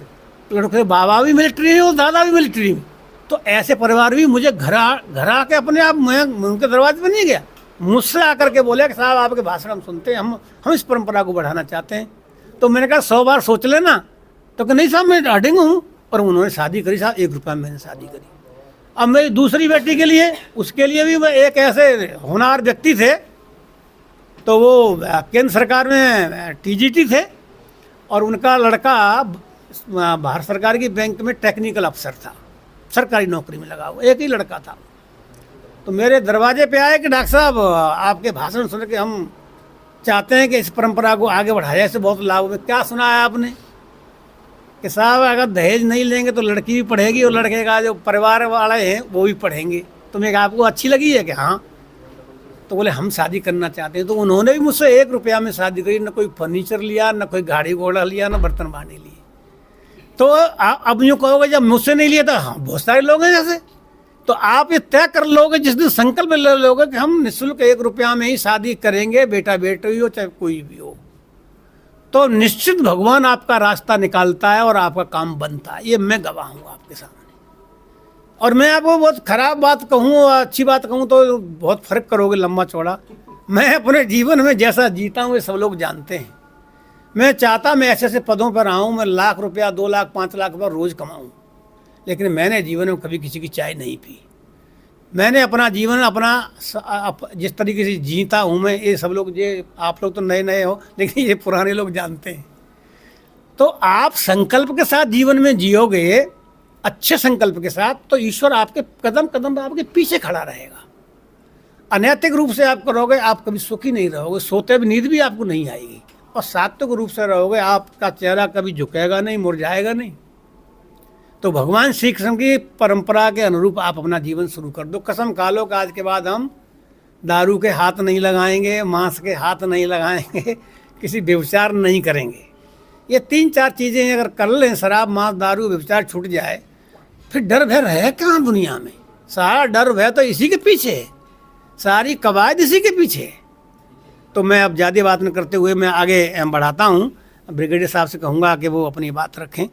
लड़के के बाबा भी मिलिट्री में और दादा भी मिलिट्री में। तो ऐसे परिवार भी मुझे घर आके अपने आप मैं उनके दरवाजे पर नहीं गया, मुझसे आकर के बोले कि साहब आपके भाषण हम सुनते हैं, हम इस परंपरा को बढ़ाना चाहते हैं। तो मैंने कहा 100 बार सोच लेना। तो कि नहीं साहब मैं डाटेंगे हूँ। और उन्होंने शादी करी साहब, 1 रुपया में मैंने शादी करी। अब मेरी दूसरी बेटी के लिए, उसके लिए भी मैं एक ऐसे होनहार व्यक्ति थे, तो वो केंद्र सरकार में TGT थे, और उनका लड़का भारत सरकार की बैंक में टेक्निकल अफसर था, सरकारी नौकरी में लगा हुआ, एक ही लड़का था। तो मेरे दरवाजे पे आए कि डॉक्टर साहब आपके भाषण सुन के हम चाहते हैं कि इस परंपरा को आगे बढ़ाया, इससे बहुत लाभ में। क्या सुना है आपने कि साहब अगर दहेज नहीं लेंगे तो लड़की भी पढ़ेगी और लड़के का जो परिवार वाले हैं वो भी पढ़ेंगे। तो मैं आपको अच्छी लगी है कि हाँ? तो बोले हम शादी करना चाहते हैं। तो उन्होंने भी मुझसे 1 रुपया में शादी करी, न कोई फर्नीचर लिया, न कोई गाड़ी घोड़ा लिया, न बर्तन बांटे लिए। तो अब यूँ कहोगे जब मुझसे नहीं लिया तो हाँ बहुत सारे लोग हैं जैसे। तो आप ये तय कर लोगे जिस दिन संकल्प ले लोगे कि हम निःशुल्क 1 रुपया में ही शादी करेंगे, बेटा बेटी हो चाहे कोई भी हो, तो निश्चित भगवान आपका रास्ता निकालता है और आपका काम बनता है। ये मैं गवाह हूँ आपके सामने। और मैं आपको बहुत खराब बात कहूँ और अच्छी बात कहूँ तो बहुत फर्क करोगे लंबा चौड़ा। मैं अपने जीवन में जैसा जीता हूँ ये सब लोग जानते हैं। मैं चाहता मैं ऐसे ऐसे पदों पर आऊँ, मैं 1,00,000 रुपया 2 लाख 5 लाख रुपया रोज़ कमाऊँ, लेकिन मैंने जीवन में कभी किसी की चाय नहीं पी। मैंने अपना जीवन जिस तरीके से जीता हूँ मैं, ये सब लोग, ये आप लोग तो नए नए हो लेकिन ये पुराने लोग जानते हैं। तो आप संकल्प के साथ जीवन में जियोगे, अच्छे संकल्प के साथ, तो ईश्वर आपके कदम कदम आपके पीछे खड़ा रहेगा। अनैतिक रूप से आप करोगे, आप कभी सुखी नहीं रहोगे, सोते भी नींद भी आपको नहीं आएगी। और सात्विक रूप से रहोगे, आपका चेहरा कभी झुकेगा नहीं, मुरझाएगा नहीं। तो भगवान श्री कृष्ण की परंपरा के अनुरूप आप अपना जीवन शुरू कर दो। कसम खा लो कि आज के बाद हम दारू के हाथ नहीं लगाएंगे, मांस के हाथ नहीं लगाएंगे, किसी व्यभिचार नहीं करेंगे। ये 3-4 चीज़ें अगर कर लें, शराब मांस दारू व्यभिचार छूट जाए, फिर डर भय रहे कहाँ दुनिया में। सारा डर भय तो इसी के पीछे है, सारी कवायद इसी के पीछे है। तो मैं अब ज़्यादा बात न करते हुए मैं आगे बढ़ाता हूँ। ब्रिगेडियर साहब से कहूँगा कि वो अपनी बात रखें।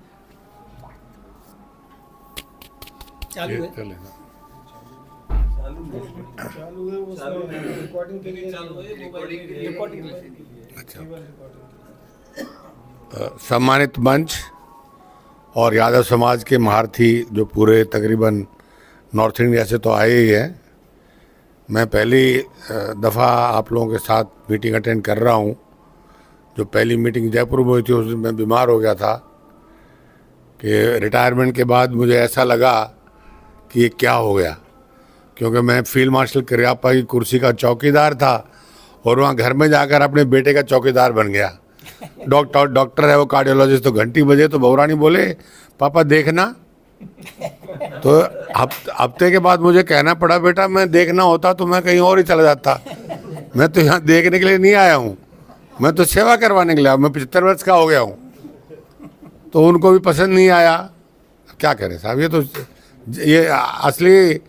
चालू है? अच्छा, सम्मानित मंच और यादव समाज के महारथी जो पूरे तकरीबन नॉर्थ इंडिया से तो आए ही हैं। मैं पहली दफ़ा आप लोगों के साथ मीटिंग अटेंड कर रहा हूं। जो पहली मीटिंग जयपुर में हुई थी उस दिन मैं बीमार हो गया था कि रिटायरमेंट के बाद मुझे ऐसा लगा कि ये क्या हो गया, क्योंकि मैं फील्ड मार्शल करियप्पा की कुर्सी का चौकीदार था और वहाँ घर में जाकर अपने बेटे का चौकीदार बन गया। डॉक्टर है वो, कार्डियोलॉजिस्ट। तो घंटी बजे तो बहुरानी बोले पापा देखना। तो हफ्ते के बाद मुझे कहना पड़ा बेटा मैं देखना होता तो मैं कहीं और ही चला जाता, मैं तो यहाँ देखने के लिए नहीं आया हूँ, मैं तो सेवा करवाने के लिए आया। मैं 75 वर्ष का हो गया हूँ। तो उनको भी पसंद नहीं आया। क्या करें साहब, ये असली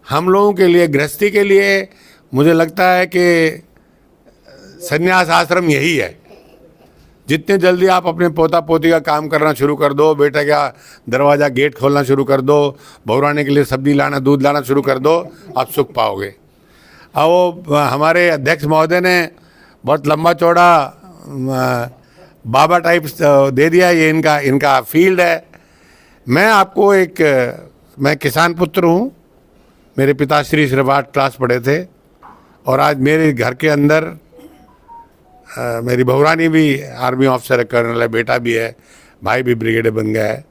हम लोगों के लिए, गृहस्थी के लिए मुझे लगता है कि संन्यास आश्रम यही है। जितने जल्दी आप अपने पोता पोती का काम करना शुरू कर दो, बेटा का दरवाज़ा गेट खोलना शुरू कर दो, बहुराने के लिए सब्जी लाना दूध लाना शुरू कर दो, आप सुख पाओगे। अब वो हमारे अध्यक्ष महोदय ने बहुत लंबा चौड़ा बाबा टाइप्स दे दिया। ये इनका फील्ड है। मैं आपको मैं किसान पुत्र हूँ। मेरे पिताश्री सिर्फ 8 क्लास पढ़े थे और आज मेरे घर के अंदर मेरी बहुरानी भी आर्मी ऑफिसर है, कर्नल है, बेटा भी है, भाई भी ब्रिगेडियर बन गया है।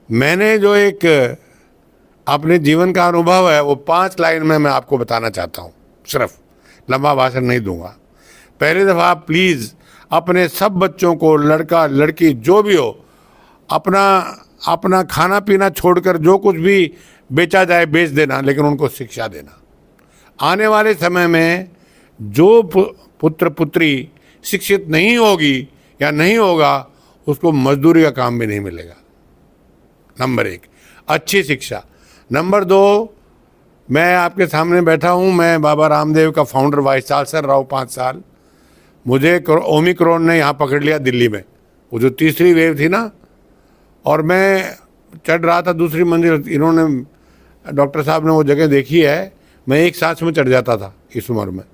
मैंने जो एक अपने जीवन का अनुभव है वो 5 लाइन में मैं आपको बताना चाहता हूँ सिर्फ, लंबा भाषण नहीं दूंगा। पहली दफ़ा प्लीज़ अपने सब बच्चों को, लड़का लड़की जो भी हो, अपना खाना पीना छोड़कर जो कुछ भी बेचा जाए बेच देना, लेकिन उनको शिक्षा देना। आने वाले समय में जो पुत्र पुत्री शिक्षित नहीं होगी या नहीं होगा, उसको मजदूरी का काम भी नहीं मिलेगा। नंबर 1 अच्छी शिक्षा। नंबर 2, मैं आपके सामने बैठा हूँ, मैं बाबा रामदेव का फाउंडर वाइस चांसलर रहा हूँ 5 साल। मुझे ओमिक्रॉन ने यहाँ पकड़ लिया दिल्ली में, वो जो तीसरी वेव थी ना, और मैं चढ़ रहा था दूसरी मंजिल। इन्होंने, डॉक्टर साहब ने वो जगह देखी है, मैं एक सांस में चढ़ जाता था इस उम्र में।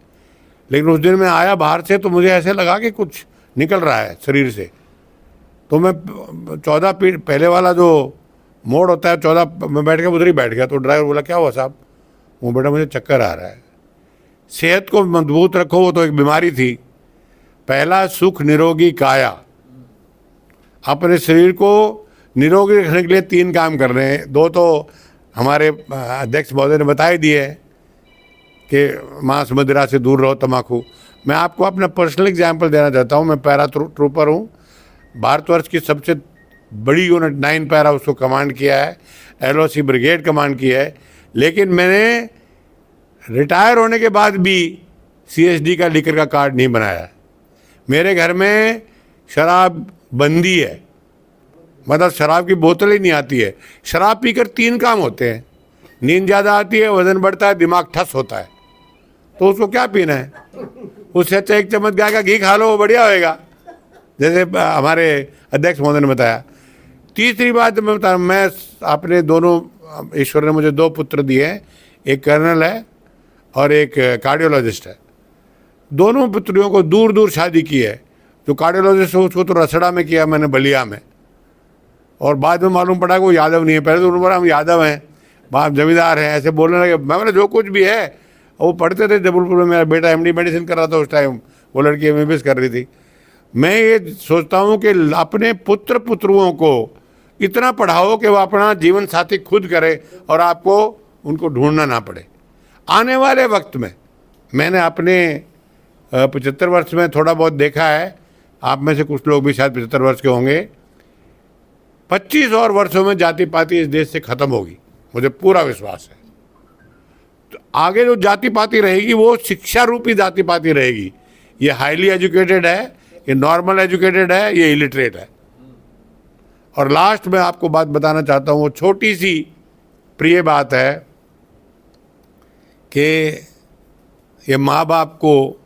लेकिन उस दिन मैं आया बाहर से तो मुझे ऐसे लगा कि कुछ निकल रहा है शरीर से। तो मैं 14 फीट पहले वाला जो मोड़ होता है 14, मैं बैठ के उधर ही बैठ गया। तो ड्राइवर बोला क्या हुआ साहब? वो बेटा मुझे चक्कर आ रहा है। सेहत को मजबूत रखो, वो तो एक बीमारी थी। पहला सुख निरोगी काया। अपने शरीर को निरोगी रखने के लिए 3 काम कर रहे हैं। 2 तो हमारे अध्यक्ष महोदय ने बता ही दिए कि मांस मदिरा से दूर रहो, तम्बाकू। मैं आपको अपना पर्सनल एग्जाम्पल देना चाहता हूँ। मैं पैरा ट्रूपर हूँ, भारतवर्ष की सबसे बड़ी यूनिट 9 पैरा उसको कमांड किया है, LOC ब्रिगेड कमांड की है। लेकिन मैंने रिटायर होने के बाद भी CSD का लीकर का कार्ड नहीं बनाया। मेरे घर में शराब बंदी है, मतलब शराब की बोतल ही नहीं आती है। शराब पीकर 3 काम होते हैं, नींद ज़्यादा आती है, वजन बढ़ता है, दिमाग ठस होता है। तो उसको क्या पीना है? उससे अच्छा 1 चम्मच गाय का घी खा लो, वो बढ़िया होएगा, जैसे हमारे अध्यक्ष महोदय ने बताया। तीसरी बात मैं बता, मैं अपने दोनों, ईश्वर ने मुझे 2 पुत्र दिए हैं, एक कर्नल है और एक कार्डियोलॉजिस्ट है। दोनों पुत्रियों को दूर दूर शादी की है। जो कार्डियोलॉजिस्ट है उसको तो रसड़ा में किया मैंने, बलिया में, और बाद में मालूम पड़ा कि वो यादव नहीं है। पहले तो उन्होंने बोला हम यादव हैं, बाप जमींदार हैं, ऐसे बोलने लगे। मैं बोला जो कुछ भी है। वो पढ़ते थे जबलपुर में, मेरा बेटा MD मेडिसिन कर रहा था उस टाइम, वो लड़की MBBS कर रही थी। मैं ये सोचता हूँ कि अपने पुत्र पुत्रुओं को इतना पढ़ाओ कि वो अपना जीवन साथी खुद करे और आपको उनको ढूंढना ना पड़े। आने वाले वक्त में मैंने अपने 75 वर्ष में थोड़ा बहुत देखा है, आप में से कुछ लोग भी शायद 75 वर्ष के होंगे। 25 और वर्षों में जाति पाति इस देश से खत्म होगी, मुझे पूरा विश्वास है। तो आगे जो जाति पाति रहेगी वो शिक्षा रूपी जाति पाति रहेगी। ये हाईली एजुकेटेड है, ये नॉर्मल एजुकेटेड है, ये इलिटरेट है। और लास्ट में आपको बात बताना चाहता हूँ, वो छोटी सी प्रिय बात है कि ये माँ बाप को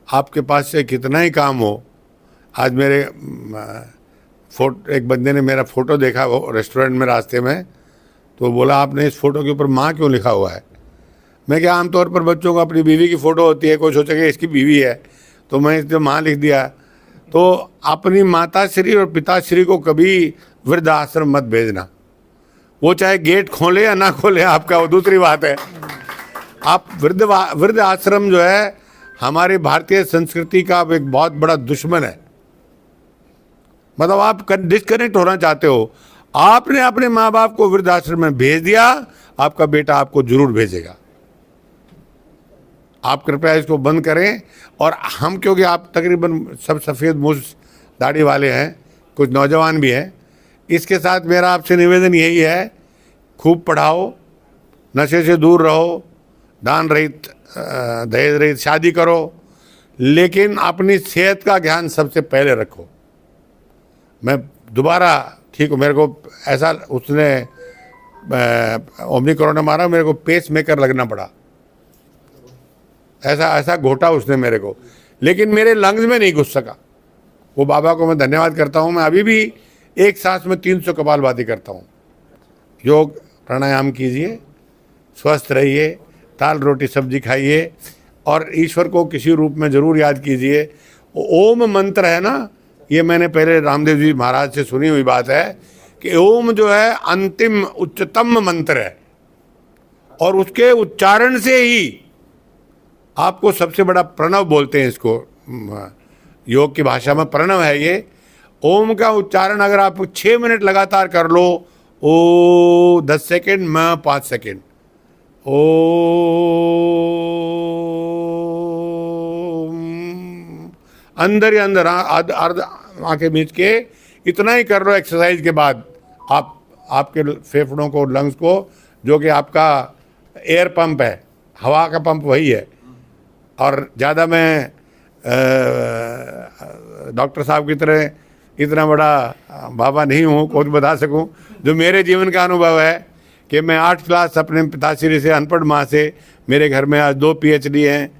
आपके पास से कितना ही काम हो। आज मेरे एक बंदे ने मेरा फ़ोटो देखा वो रेस्टोरेंट में रास्ते में, तो बोला आपने इस फ़ोटो के ऊपर माँ क्यों लिखा हुआ है? मैं क्या, आमतौर पर बच्चों को अपनी बीवी की फ़ोटो होती है, कोई सोचेगा इसकी बीवी है, तो मैं इसमें माँ लिख दिया। तो अपनी माता श्री और पिताश्री को कभी वृद्ध आश्रम मत भेजना। वो चाहे गेट खोले या ना खोले आपका, वो दूसरी बात है। आप वृद्ध आश्रम जो है हमारी भारतीय संस्कृति का एक बहुत बड़ा दुश्मन है। मतलब आप डिस्कनेक्ट होना चाहते हो, आपने अपने माँ बाप को वृद्धाश्रम में भेज दिया, आपका बेटा आपको जरूर भेजेगा। आप कृपया इसको बंद करें। और हम, क्योंकि आप तकरीबन सब सफ़ेद मूछ दाढ़ी वाले हैं, कुछ नौजवान भी हैं, इसके साथ मेरा आपसे निवेदन यही है, खूब पढ़ाओ, नशे से दूर रहो, दान रहित दहेज रहित शादी करो, लेकिन अपनी सेहत का ध्यान सबसे पहले रखो। मैं दोबारा ठीक हूँ, मेरे को ऐसा उसने ओमिक्रॉन ने मारा, मेरे को पेस मेकर लगना पड़ा, ऐसा घोटा उसने मेरे को, लेकिन मेरे लंग्स में नहीं घुस सका। वो बाबा को मैं धन्यवाद करता हूँ। मैं अभी भी एक सांस में 300 कपालभाति करता हूँ। योग प्राणायाम कीजिए, स्वस्थ रहिए, दाल रोटी सब्जी खाइए, और ईश्वर को किसी रूप में ज़रूर याद कीजिए। ओम मंत्र है ना, ये मैंने पहले रामदेव जी महाराज से सुनी हुई बात है कि ओम जो है अंतिम उच्चतम मंत्र है, और उसके उच्चारण से ही आपको सबसे बड़ा प्रणव बोलते हैं इसको, योग की भाषा में प्रणव है ये। ओम का उच्चारण अगर आप 6 मिनट लगातार कर लो, ओ 10 सेकेंड, मैं 5 सेकेंड, ओ अंदर ही अंदर अर्ध आंखें मीच के इतना ही कर लो एक्सरसाइज के बाद, आप आपके फेफड़ों को, लंग्स को, जो कि आपका एयर पंप है, हवा का पंप वही है। और ज़्यादा मैं डॉक्टर साहब की तरह इतना बड़ा बाबा नहीं हूँ कुछ बता सकूँ। जो मेरे जीवन का अनुभव है कि मैं 8 क्लास अपने पिताश्री से, अनपढ़ माँ से, मेरे घर में आज 2 PhD हैं,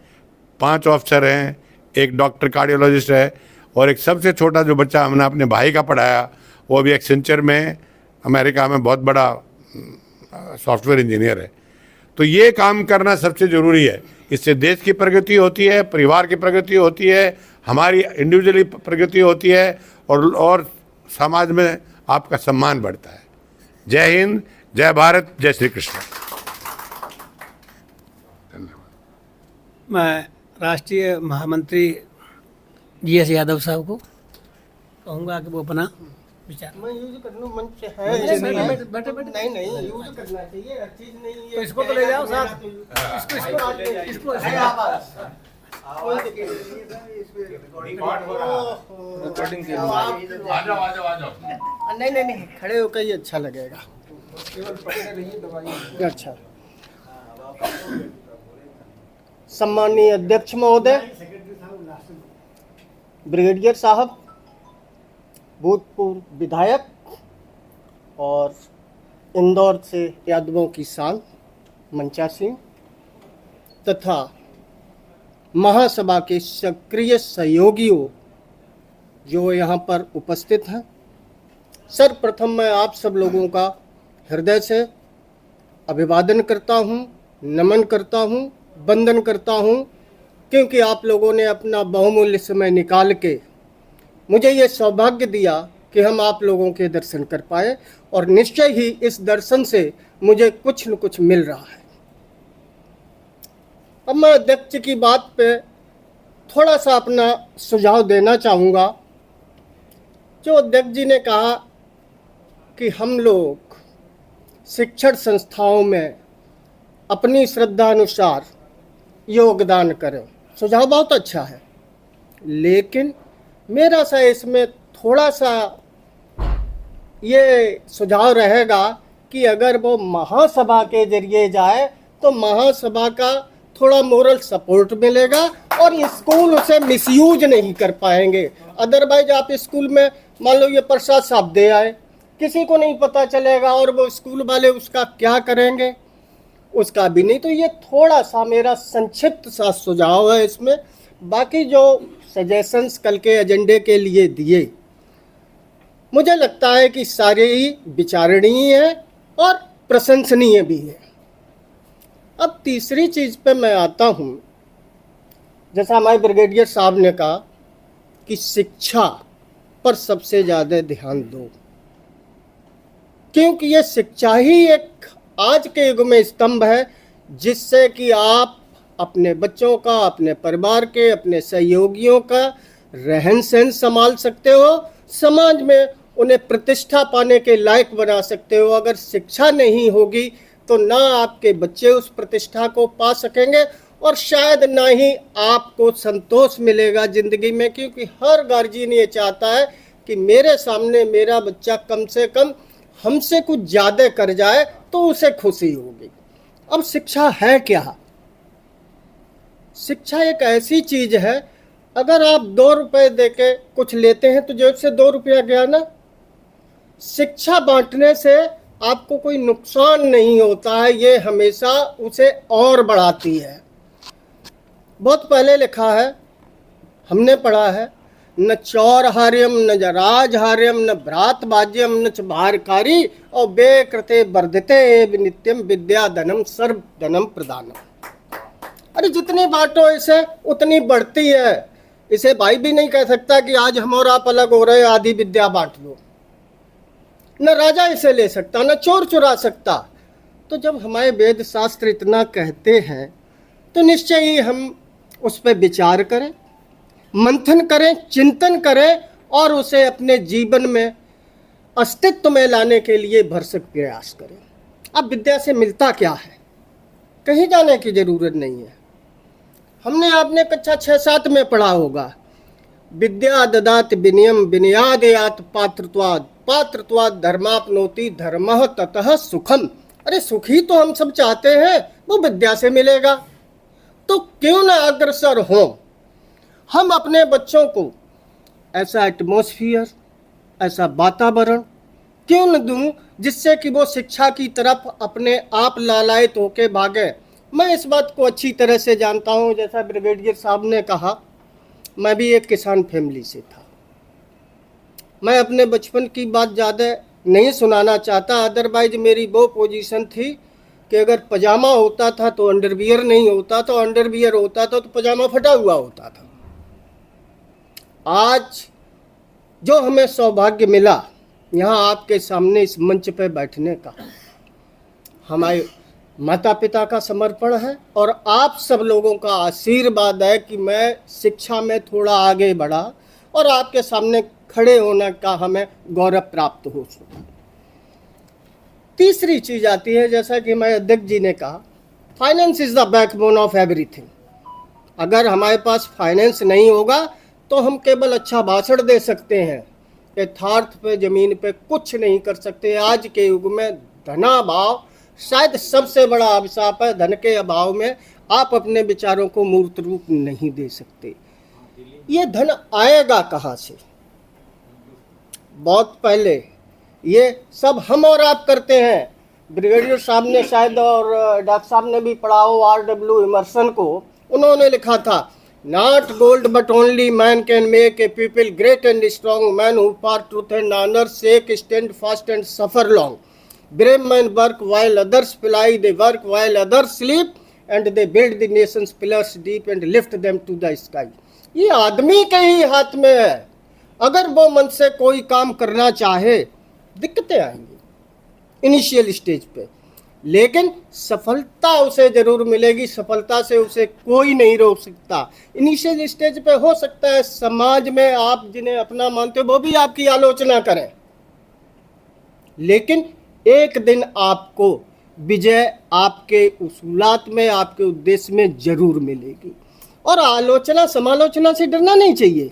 5 ऑफिसर हैं, एक डॉक्टर कार्डियोलॉजिस्ट है, और एक सबसे छोटा जो बच्चा हमने अपने भाई का पढ़ाया वो अभी एक्सेंचर में, अमेरिका में बहुत बड़ा सॉफ्टवेयर इंजीनियर है। तो ये काम करना सबसे ज़रूरी है। इससे देश की प्रगति होती है, परिवार की प्रगति होती है, हमारी इंडिविजुअली प्रगति होती है, और समाज में आपका सम्मान बढ़ता है। जय हिंद, जय भारत, जय श्री कृष्ण। मैं राष्ट्रीय महामंत्री GS यादव साहब को कहूँगा कि वो अपना विचार। मैं यूज कर लूं, मंच है नहीं यूज करना चाहिए, हर चीज नहीं है। तो इसको तो ले जाओ साथ। इसको रिकॉर्डिंग के लिए नहीं खड़े होकर ही अच्छा लगेगा। केवल पकड़े रहिए दवाई। अच्छा, सम्माननीय अध्यक्ष महोदय, ब्रिगेडियर साहब, भूतपूर्व विधायक और इंदौर से यादवों की शान मंचा सिंह तथा महासभा के सक्रिय सहयोगियों जो यहाँ पर उपस्थित हैं, सर्वप्रथम मैं आप सब लोगों का हृदय से अभिवादन करता हूँ, नमन करता हूँ, वंदन करता हूँ, क्योंकि आप लोगों ने अपना बहुमूल्य समय निकाल के मुझे ये सौभाग्य दिया कि हम आप लोगों के दर्शन कर पाए, और निश्चय ही इस दर्शन से मुझे कुछ न कुछ मिल रहा है। अब मैं अध्यक्ष की बात पे थोड़ा सा अपना सुझाव देना चाहूँगा। जो अध्यक्ष जी ने कहा कि हम लोग शिक्षण संस्थाओं में अपनी श्रद्धा अनुसार योगदान करें, सुझाव बहुत अच्छा है, लेकिन मेरा सा इसमें थोड़ा सा ये सुझाव रहेगा कि अगर वो महासभा के जरिए जाए तो महासभा का थोड़ा मोरल सपोर्ट मिलेगा और स्कूल उसे मिसयूज नहीं कर पाएंगे। अदरवाइज आप स्कूल में मान लो ये प्रसाद साहब दे आए, किसी को नहीं पता चलेगा और वो स्कूल वाले उसका क्या करेंगे, उसका भी नहीं। तो ये थोड़ा सा मेरा संक्षिप्त सा सुझाव है इसमें। बाकी जो सजेशंस कल के एजेंडे के लिए दिए, मुझे लगता है कि सारे ही विचारणीय है और प्रशंसनीय भी है। अब तीसरी चीज़ पे मैं आता हूँ, जैसा हमारे ब्रिगेडियर साहब ने कहा कि शिक्षा पर सबसे ज़्यादा ध्यान दो, क्योंकि ये शिक्षा ही एक आज के युग में स्तंभ है जिससे कि आप अपने बच्चों का, अपने परिवार के, अपने सहयोगियों का रहन सहन संभाल सकते हो, समाज में उन्हें प्रतिष्ठा पाने के लायक बना सकते हो। अगर शिक्षा नहीं होगी तो ना आपके बच्चे उस प्रतिष्ठा को पा सकेंगे और शायद ना ही आपको संतोष मिलेगा ज़िंदगी में, क्योंकि हर गार्जियन ये चाहता है कि मेरे सामने मेरा बच्चा कम से कम हमसे कुछ ज़्यादा कर जाए तो उसे खुशी होगी। अब शिक्षा है क्या? शिक्षा एक ऐसी चीज़ है, अगर आप 2 रुपए देके कुछ लेते हैं तो जेब से 2 रुपया गया ना। शिक्षा बांटने से आपको कोई नुकसान नहीं होता है, ये हमेशा उसे और बढ़ाती है। बहुत पहले लिखा है, हमने पढ़ा है, न चौरहार्यम न राजहार्यम न भ्रातभाज्यम न च भारकारी और बे कृते वर्धते एव नित्यम विद्या धनम सर्व धनम प्रदानम। अरे जितनी बांटो इसे उतनी बढ़ती है। इसे भाई भी नहीं कह सकता कि आज हम और आप अलग हो रहे, आधी विद्या बांट लो। न राजा इसे ले सकता, न चोर चुरा सकता। तो जब हमारे वेद शास्त्र इतना कहते हैं तो निश्चय ही हम उस पर विचार करें, मंथन करें, चिंतन करें और उसे अपने जीवन में अस्तित्व में लाने के लिए भरसक प्रयास करें। अब विद्या से मिलता क्या है? कहीं जाने की जरूरत नहीं है। हमने आपने कक्षा 6-7 में पढ़ा होगा, विद्या ददाति विनयम विनयादयात पात्रत्वाद पात्रत्वाद धर्माप्नोति धर्मः ततः सुखम। अरे सुख ही तो हम सब चाहते हैं, वो विद्या से मिलेगा। तो क्यों ना अग्रसर हो, हम अपने बच्चों को ऐसा एटमॉस्फियर, ऐसा वातावरण क्यों न दूं जिससे कि वो शिक्षा की तरफ अपने आप लालायित होके भागे। मैं इस बात को अच्छी तरह से जानता हूं, जैसा ब्रिगेडियर साहब ने कहा, मैं भी एक किसान फैमिली से था। मैं अपने बचपन की बात ज़्यादा नहीं सुनाना चाहता, अदरवाइज मेरी वो पोजीशन थी कि अगर पजामा होता था तो अंडरवियर नहीं होता था, अंडरवियर होता था तो पजामा फटा हुआ होता था। आज जो हमें सौभाग्य मिला यहाँ आपके सामने इस मंच पे बैठने का, हमारे माता पिता का समर्पण है और आप सब लोगों का आशीर्वाद है कि मैं शिक्षा में थोड़ा आगे बढ़ा और आपके सामने खड़े होने का हमें गौरव प्राप्त हो सका। तीसरी चीज आती है, जैसा कि मैं अध्यक्ष जी ने कहा, finance is the backbone of everything. अगर हमारे पास फाइनेंस नहीं होगा तो हम केवल अच्छा भाषण दे सकते हैं, यथार्थ पे जमीन पे कुछ नहीं कर सकते। आज के युग में धनाभाव शायद सबसे बड़ा अभिशाप है। धन के अभाव में आप अपने विचारों को मूर्त रूप नहीं दे सकते। ये धन आएगा कहाँ से? बहुत पहले ये सब हम और आप करते हैं। ब्रिगेडियर साहब ने शायद और डॉक्टर साहब ने भी पढ़ा हो R.W. इमर्सन को। उन्होंने लिखा था, Not gold but only man can make a people great and strong, man who for truth and honor sake stand fast and suffer long. Brave men work while others fly, they work while others sleep, and they build the nation's pillars deep and lift them to the sky. ये आदमी के ही हाथ में है। अगर वो मन से कोई काम करना चाहे, दिक्कतें आएंगी इनिशियल स्टेज पे, लेकिन सफलता उसे जरूर मिलेगी। सफलता से उसे कोई नहीं रोक सकता। इनिशियल स्टेज पे हो सकता है समाज में आप जिन्हें अपना मानते हो वो भी आपकी आलोचना करें, लेकिन एक दिन आपको विजय आपके उसूलात में, आपके उद्देश्य में जरूर मिलेगी। और आलोचना समालोचना से डरना नहीं चाहिए।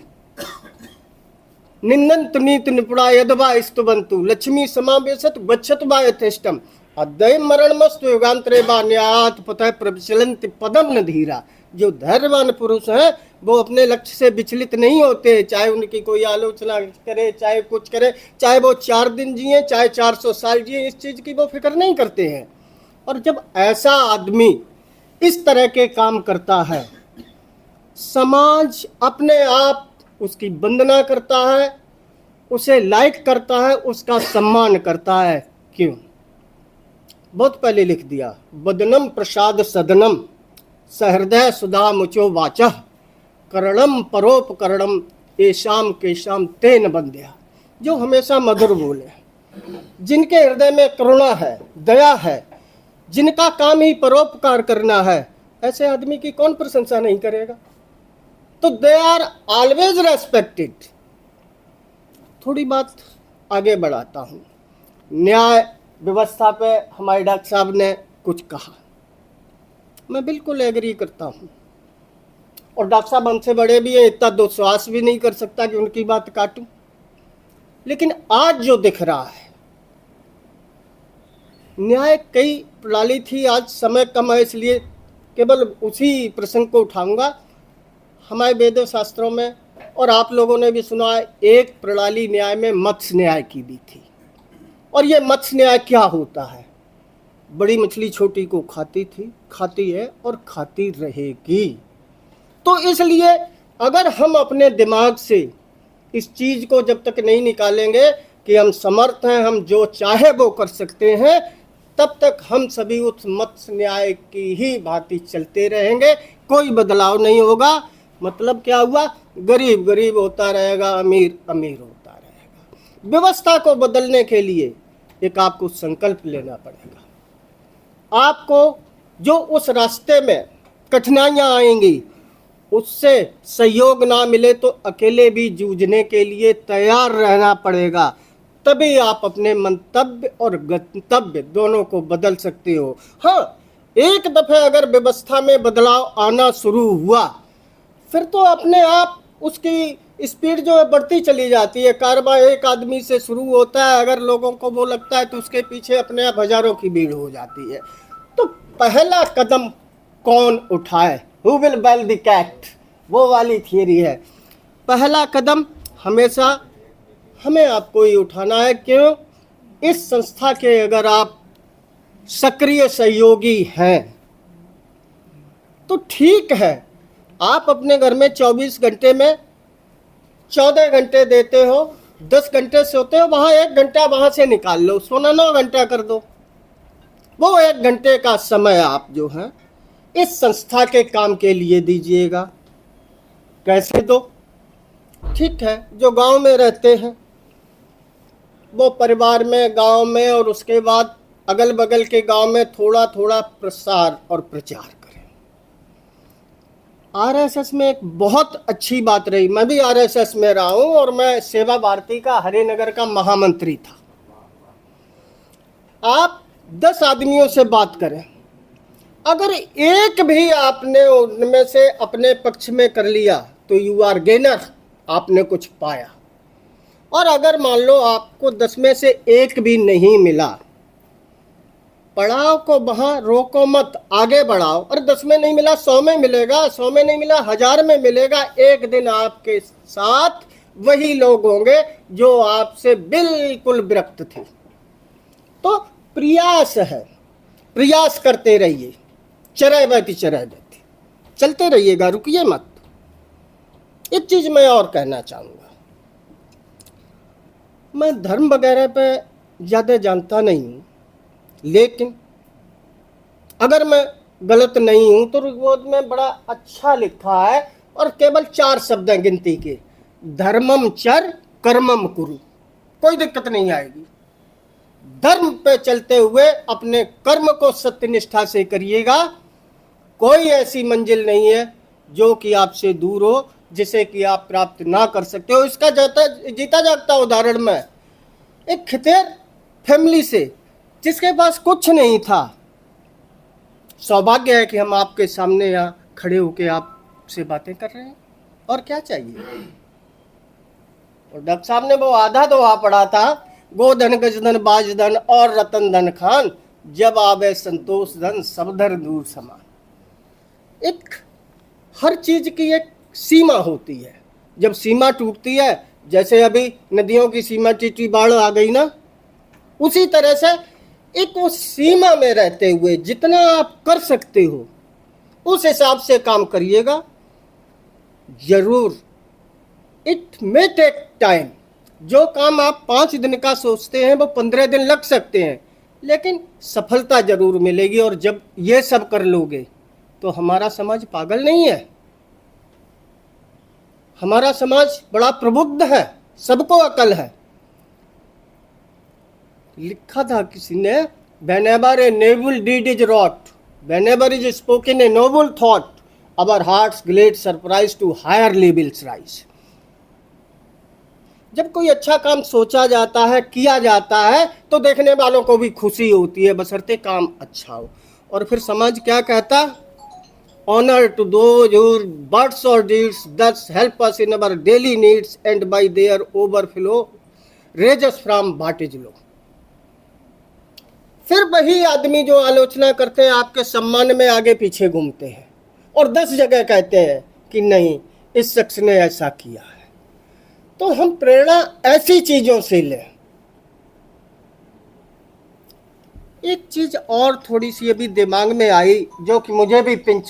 निंदन्तु नीति निपुणा यदवा स्तुवन्तु लक्ष्मी समावेशत गच्छत वा यथेष्टम अद्वय मरणमस्तु युगांतरे वा न्यायात् पतः प्रविचलन्ति पदम न धीरा। जो धैर्यवान पुरुष हैं वो अपने लक्ष्य से विचलित नहीं होते, चाहे उनकी कोई आलोचना करे, चाहे कुछ करे, चाहे वो 4 दिन जिए, चाहे 400 साल जिए, इस चीज की वो फिक्र नहीं करते हैं। और जब ऐसा आदमी इस तरह के काम करता है, समाज अपने आप उसकी वंदना करता है, उसे लाइक करता है, उसका सम्मान करता है। क्यों? बहुत पहले लिख दिया, वदनम प्रसाद सदनम सहृदय सुधा मुचो वाचः करणम परोपकरणम येषाम केशाम तेन बंध्या। जो हमेशा मधुर बोले, जिनके हृदय में करुणा है, दया है, जिनका काम ही परोपकार करना है, ऐसे आदमी की कौन प्रशंसा नहीं करेगा? तो दे आर ऑलवेज रेस्पेक्टेड। थोड़ी बात आगे बढ़ाता हूँ। न्याय व्यवस्था पे हमारे डॉक्टर साहब ने कुछ कहा, मैं बिल्कुल एग्री करता हूँ। और डॉक्टर साहब हमसे बड़े भी हैं, इतना दुस्वास भी नहीं कर सकता कि उनकी बात काटूं। लेकिन आज जो दिख रहा है, न्याय कई प्रणाली थी, आज समय कम है इसलिए केवल उसी प्रसंग को उठाऊंगा। हमारे वेद शास्त्रों में और आप लोगों ने भी सुना है, एक प्रणाली न्याय में मत्स्य न्याय की भी थी। और ये मत्स्य न्याय क्या होता है? बड़ी मछली छोटी को खाती थी, खाती है और खाती रहेगी। तो इसलिए अगर हम अपने दिमाग से इस चीज को जब तक नहीं निकालेंगे कि हम समर्थ हैं, हम जो चाहे वो कर सकते हैं, तब तक हम सभी उस मत्स्य न्याय की ही भांति चलते रहेंगे, कोई बदलाव नहीं होगा। मतलब क्या हुआ? गरीब गरीब होता रहेगा, अमीर अमीर होता रहेगा। व्यवस्था को बदलने के लिए एक आपको संकल्प लेना पड़ेगा। आपको जो उस रास्ते में कठिनाइयां आएंगी, उससे सहयोग ना मिले तो अकेले भी जूझने के लिए तैयार रहना पड़ेगा। तभी आप अपने मंतव्य और गंतव्य दोनों को बदल सकते हो। हाँ, एक दफे अगर व्यवस्था में बदलाव आना शुरू हुआ, फिर तो अपने आप उसकी स्पीड जो है बढ़ती चली जाती है। कारवां एक आदमी से शुरू होता है, अगर लोगों को वो लगता है तो उसके पीछे अपने आप हजारों की भीड़ हो जाती है। तो पहला कदम कौन उठाए, who will bell the cat, वो वाली थियरी है। पहला कदम हमेशा हमें आपको ही उठाना है। क्यों? इस संस्था के अगर आप सक्रिय सहयोगी हैं तो ठीक है, आप अपने घर में 24 घंटे में 14 घंटे देते हो, 10 घंटे सोते हो, वहाँ 1 घंटा वहाँ से निकाल लो, सोना 9 घंटा कर दो। वो 1 घंटे का समय आप जो है इस संस्था के काम के लिए दीजिएगा। कैसे दो? ठीक है, जो गांव में रहते हैं वो परिवार में, गांव में और उसके बाद अगल बगल के गांव में थोड़ा थोड़ा प्रसार और प्रचार करें। आरएसएस में एक बहुत अच्छी बात रही, मैं भी आरएसएस में रहा हूं और मैं सेवा भारती का हरिनगर का महामंत्री था। आप 10 आदमियों से बात करें, अगर एक भी आपने उनमें से अपने पक्ष में कर लिया तो यू आर गेनर, आपने कुछ पाया। और अगर मान लो आपको 10 में से एक भी नहीं मिला, पड़ाव को वहां रोको मत, आगे बढ़ाओ। और 10 में नहीं मिला 100 में मिलेगा, 100 में नहीं मिला 1000 में मिलेगा। एक दिन आपके साथ वही लोग होंगे जो आपसे बिल्कुल विरक्त थे। तो प्रयास है, प्रयास करते रहिए, चरैवती चरैवती, चलते रहिएगा, रुकिए मत। एक चीज मैं और कहना चाहूंगा, मैं धर्म वगैरह पे ज़्यादा जानता नहीं हूँ, लेकिन अगर मैं गलत नहीं हूँ तो ऋग्वेद में बड़ा अच्छा लिखा है, और केवल 4 शब्द हैं गिनती के, धर्मम चर कर्मम कुरु। कोई दिक्कत नहीं आएगी। धर्म पे चलते हुए अपने कर्म को सत्यनिष्ठा से करिएगा। कोई ऐसी मंजिल नहीं है जो कि आपसे दूर हो, जिसे कि आप प्राप्त ना कर सकते हो। इसका जीता जागता उदाहरण में एक खितेर फैमिली से, जिसके पास कुछ नहीं था, सौभाग्य है कि हम आपके सामने यहाँ खड़े होके आपसे बातें कर रहे हैं, और क्या चाहिए। और डॉक्टर साहब ने वो आधा दोहा पढ़ा था, गोधन गजधन बाजधन और रतन धन खान, जब आवे संतोष धन सब धर दूर समान। एक हर चीज की एक सीमा होती है। जब सीमा टूटती है, जैसे अभी नदियों की सीमा टूटी, बाढ़ आ गई ना, उसी तरह से एक वो सीमा में रहते हुए जितना आप कर सकते हो उस हिसाब से काम करिएगा। जरूर इट मे टेक टाइम। जो काम आप 5 दिन का सोचते हैं वो 15 दिन लग सकते हैं, लेकिन सफलता जरूर मिलेगी। और जब ये सब कर लोगे तो हमारा समाज पागल नहीं है, हमारा समाज बड़ा प्रबुद्ध है, सबको अकल है। लिखा था किसी ने, whenever a noble deed is wrought, whenever is spoken a noble thought, our hearts glad surprise to higher levels rise। जब कोई अच्छा काम सोचा जाता है, किया जाता है, तो देखने वालों को भी खुशी होती है, बशर्ते काम अच्छा हो। और फिर समाज क्या कहता? Honor to those whose words or deeds thus help us in our daily needs and by their overflow raise us from bondage low। फिर वही आदमी जो आलोचना करते हैं आपके सम्मान में आगे पीछे घूमते हैं और 10 जगह कहते हैं कि नहीं, इस शख्स ने ऐसा किया है। तो हम प्रेरणा ऐसी चीजों से लें। एक चीज और थोड़ी सी अभी दिमाग में आई, जो कि मुझे भी पिंच